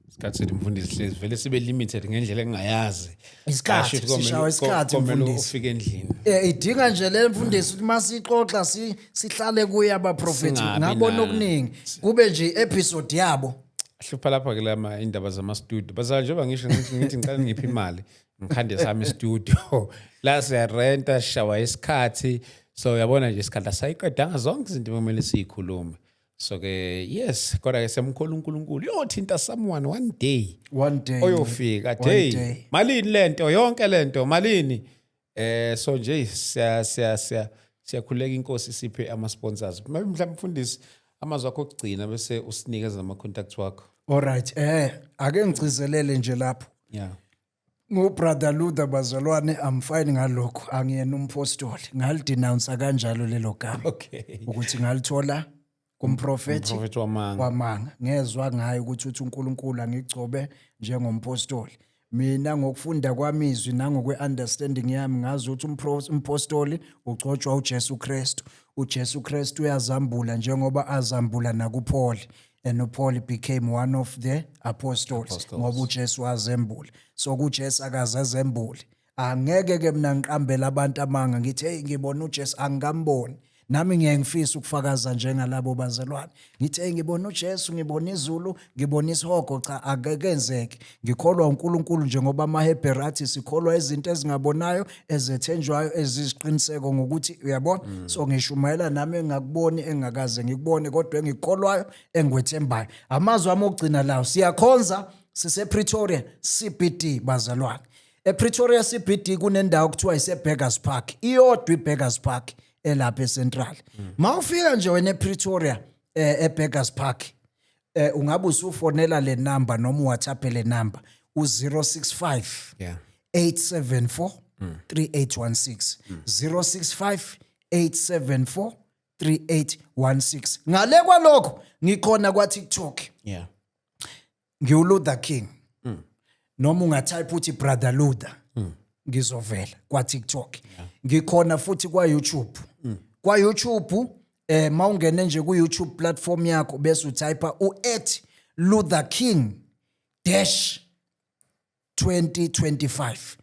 isikhathi umfundisi hlezi vele sibe limited ngendlela engayazi isikhathi sishawa isikhathi umfundisi ufike endlini idinga nje le mfundisi ukuthi masixoxa sihlale kuya abaprofeti ngabona okuningi kube nje episode yabo hlupha lapha ke lama indaba zama studio bazala njengoba ngisho ngithi ngicela ngiphi imali ngikhande sami studio la siya renta shawa isikhathi so yabona nje isikhathi sayiqedanga zonke izinto kumele sizikhulume so ke yes kodwa ke semkhulu uNkulunkulu yothinta someone one day oyofika day malini lento yonke lento malini so nje siyakhuleka inkosi siphe ama sponsors mhlawumbe mfundisi amazwi akho okugcina bese usinikeza ama contacts wakho alright ake ngicizelele nje lapho yeah ngobrother Luther bazalwane I'm fine ngalokho angiyena umpostoli ngalidenounce kanjalo lelo gama okay ukuthi ngalithola kumprofeti wamanga ngezwe ngayo ukuthi uNkulunkulu angigcobe njengompostoli mina ngokufunda kwamizwi nangokweunderstanding yami ngazi ukuthi umpostoli ugcotshwa uJesu Kristu uJesu Kristu uyazambula njengoba azambula nakuPaul and Paul became one of the apostles ngoba uJesu wazembula so kuJesu akazazembule angeke ke mina ngiqambela abantu amanga ngithi hey ngibona uJesu angikamboni nami ngiyengifisa ukufakaza njengalabo bazalwane ngithi hey ngibona uJesu ngibona izulu ngibona isihogo cha akekenzeki ngikholwa uNkulunkulu njengoba amaHebheru athi sikholwa izinto ezingabonayo ezethenjwayo eziziqiniseko ngokuthi uyabona so ngishumayela nami engakuboni engakaze ngikubone kodwa engikholwayo engwethembayo amazwi ami okugcina lawo siyakhonza sisePretoria CBD bazalwane ePretoria CBD kunendawo kuthiwa iseBeggars Park iyodwa iBeggars Park elapha eCentral mawufika nje wena ePretoria eBeggars Park ungabe usufonela le number noma WhatsApp le number u065 Yeah. 874 3816 065 874 3816. Ngale kwalokho ngikhona kwa TikTok Yeah. ngiuLuther King noma ungatype uthi brother Luther ngizovela kwa TikTok. Ngikhona futhi kwa YouTube. Kwa YouTube mawungene nje ku YouTube platform yakho bese utype @Luther King dash 2025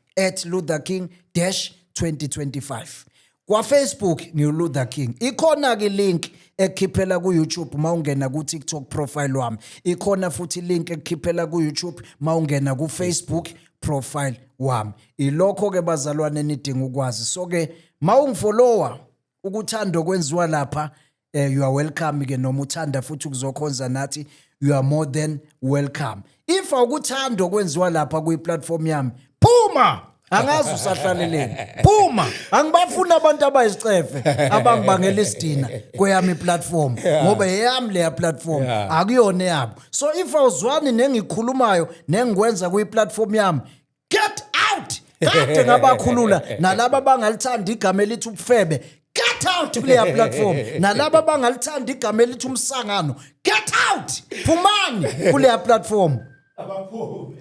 @Luther King dash 2025. Kwa Facebook ngiuLuther King. Ikhona ke link ekhiphela ku YouTube mawungena ku TikTok profile wami. Ikhona futhi link ekhiphela ku YouTube mawungena ku Facebook profile wami. Ilokho ke bazalwane nidinga ukwazi. So ke mawungifollowa ukuthanda kwenziwa lapha you are welcome ke noma uthanda futhi ukuzokhonza nathi you are more than welcome. If awukuthanda kwenziwa lapha ku platform yami phuma angazi usahlaleleni phuma angibafuna abantu abayisicefe abangibangela isidina kweyami platform ngoba eyami le platform akuyona yabo. So if awuzwani nengikhulumayo nengikwenza ku platform yami get out. Kade ngabakhulula nalabo bangalithanda igama elithi ubufebe get out kuleya platform nalabo bangalithanda igama elithi umsangano get out phumani kuleya platform abaphume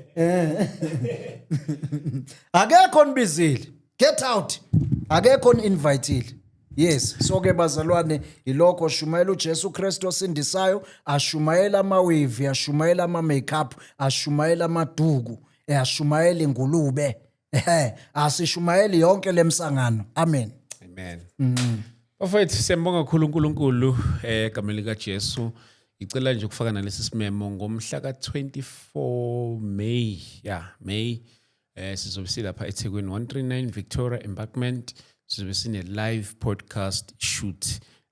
akekho nibizile get out akekho ninviteile. Yes, so ke bazalwane ilokho shumayela uJesu Kristu osindisayo, ashumayela amawevi, ashumayela ama makeup, ashumayela amaduku, ashumayela ingulube. Asishumayela yonke lemsangano. Amen. Amen. Bafethu siyambonga kakhulu uNkulunkulu egameni lika Jesu. Icela nje ukufaka nalesi simemo ngomhla ka24 May. May sizobe silapha eThekwini 139 Victoria Embankment. Sizobe sine live podcast shoot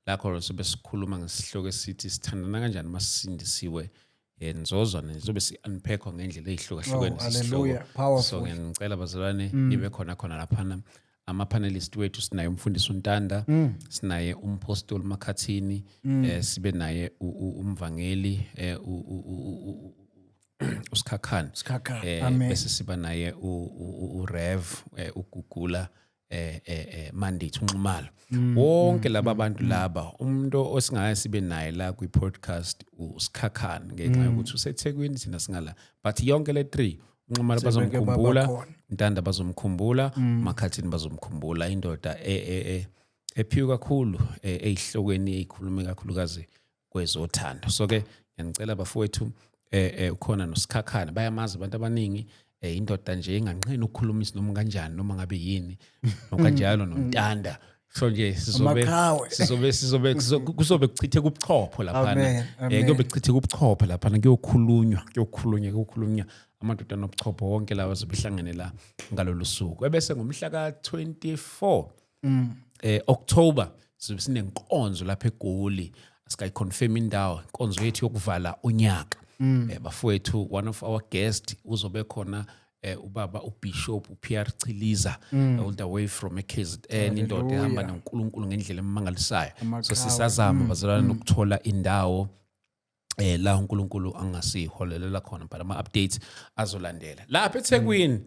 lakho sobe sikhuluma ngesihloko esithi sithandana kanjani masindisiwe enzozwana sizobe si unpack ngendlela ezihlukahlukene sesihloko. So ngicela bazalwane nibe khona lapha ama panelist wethu sinaye umfundisi uNtanda, sinaye umpostoli Makhathini, sibe naye umvangeli uSikhakhane. Amen. Bese siba naye uRev uGugula mandate unxumalo. Wonke laba bantu laba umuntu osingaye sibe naye la ku podcast uSikhakhane ngenxa yokuthi useThekwini thina singala but yonke le 3 unxumalo bazomkhumbula, Ntanda bazomkhumbula, Makhathini bazomkhumbula, indoda ephiwe kakhulu ezihlokweni ezikhuluma kakhulukazi kwezothando. So ke ngicela bafowethu ukhona noSikhakhane bayamazi abantu abaningi indoda nje enganqeni ukukhulumisa noma kanjani noma ngabe yini nokanjalo noNtanda. So nje sizobe kuchithe kubuchopho lapha kuyobe kuchithe kubuchopho lapha kuyokhulunywa amadoda nobuchopho wonke lawa azobehlangene la ngalolu suku. Ebese ngomhla ka24 October sizobe sinenkonzo lapha eGoli asikayiconfirm indawo inkonzo yethu yokuvala unyaka. Bafowethu one of our guests uzobe khona ubaba uBishop uPR Chiliza all the way from KZN indoda ehamba noNkulunkulu ngendlela emangalisayo. So sisazama bazalwana ukuthola indawo la uNkulunkulu angasiholelela khona but ama updates azolandela lapha eThekwini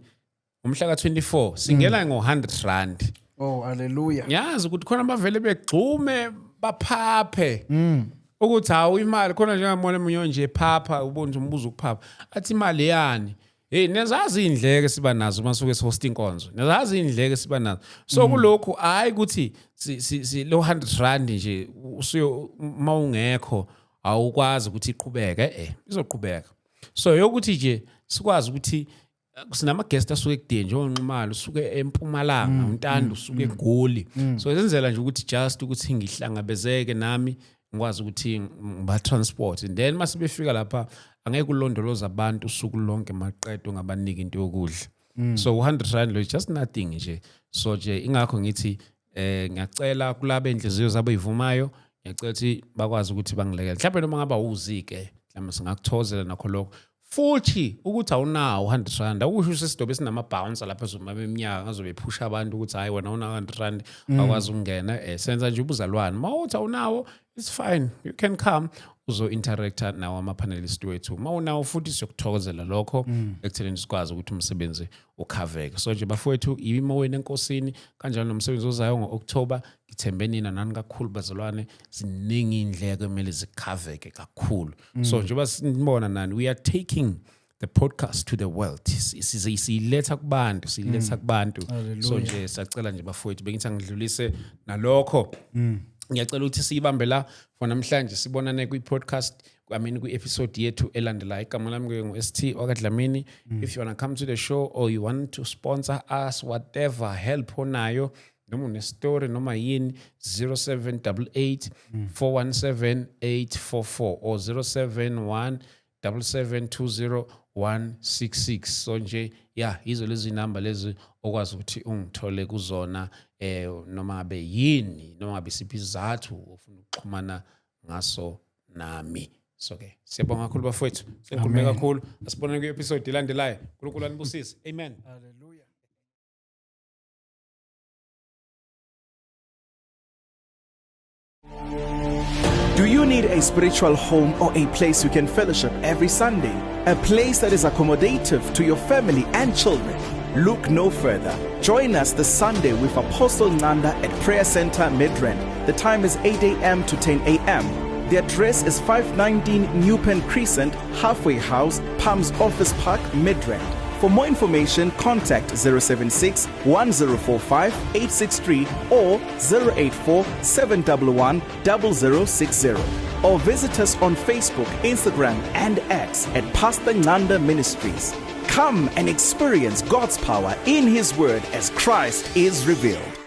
umhla ka24 singela ngo100 Oh hallelujah. Yazi ukuthi khona bavele begxume baphaphe ukuthi hawu imali khona njengamona emunye nje phapha ubona umbuzo ukuphapha athi imali yani nezazi indleke siba nazo masuke sihost inkonzo nezazi indleke siba nazo. So kulokho hayi ukuthi si lo 100 rand nje usuyo mawungekho awukwazi ukuthi iqhubeke izoqhubeka. So yokuthi nje sikwazi ukuthi sinama guest asuke kude nje onxumalo usuke eMpumalanga uNtanda usuke eGoli. So senzela nje ukuthi just ukuthi ngihlangabezeke nami ngikwazi ukuthi ba transport and then mase befika lapha angeke ulondoloza abantu usuku lonke maqedo ngabanika into yokudla. So 100 rand lo just nothing nje. So nje ingakho ngithi ngiyacela kulabo enhliziyo zabo ivumayo ngiyacela ukuthi bakwazi ukuthi bangilekele mhlawumbe noma ngaba uzike mhlawumbe singakuthozela nakho lokho futhi ukuthi awunawo 100 rand akusho sesidobe sinama bouncer lapha ezomama eminyaka azobe phusha abantu ukuthi hayi wena una 100 rand akwazi ukungena senza nje ubuzalwane mawuthi awunawo it's fine you can come uzo-interacta nawo ama-panelist wethu mawunawo futhi siyokuthokozela lokho ekutheleni sikwazi ukuthi umsebenzi ukhaveke. So nje bafowethu imoweni enkosini kanjalo nomsebenzi ozayo ngo-October ngithembe nina nani kakhulu bazalwane ziningi indleko emele zikhaveke kakhulu. So njengoba sinibona nani we are taking the podcast to the world. Siyiletha kubantu, So nje siyacela nje bafowethu bengithi angidlulise nalokho. Ngiyacela ukuthi siyibambe la for namhlanje sibonane kwi-podcast kwi-episode yethu elandelayo. Igama lami ngu-ST Okadlamini. If you want to come to the show or you want to sponsor us, whatever help onayo, noma une-story noma yini, 0788 417 844 or 071 7720 166. So nje hizo lezi number lezi okwazi ukuthi ungithole kuzona noma abe yini noma abe siphi izathu ofuna ukuxhumana ngaso nami. So ke siyabonga kakhulu bafowethu. Sikhuluma kakhulu. Asibonane kwi-episode elandelayo. uNkulunkulu anibusise. Amen. Hallelujah. Do you need a spiritual home or a place you can fellowship every Sunday? A place that is accommodative to your family and children? Look no further. Join us this Sunday with Apostle Nanda at Prayer Center Midrand. The time is 8 a.m. to 10 a.m. The address is 519 New Pen Crescent, Halfway House, Palms Office Park, Midrand. For more information, contact 076 1045 863 or 084 711 0060. Or visit us on Facebook, Instagram, and X at Pastor Nanda Ministries. Come and experience God's power in His Word as Christ is revealed.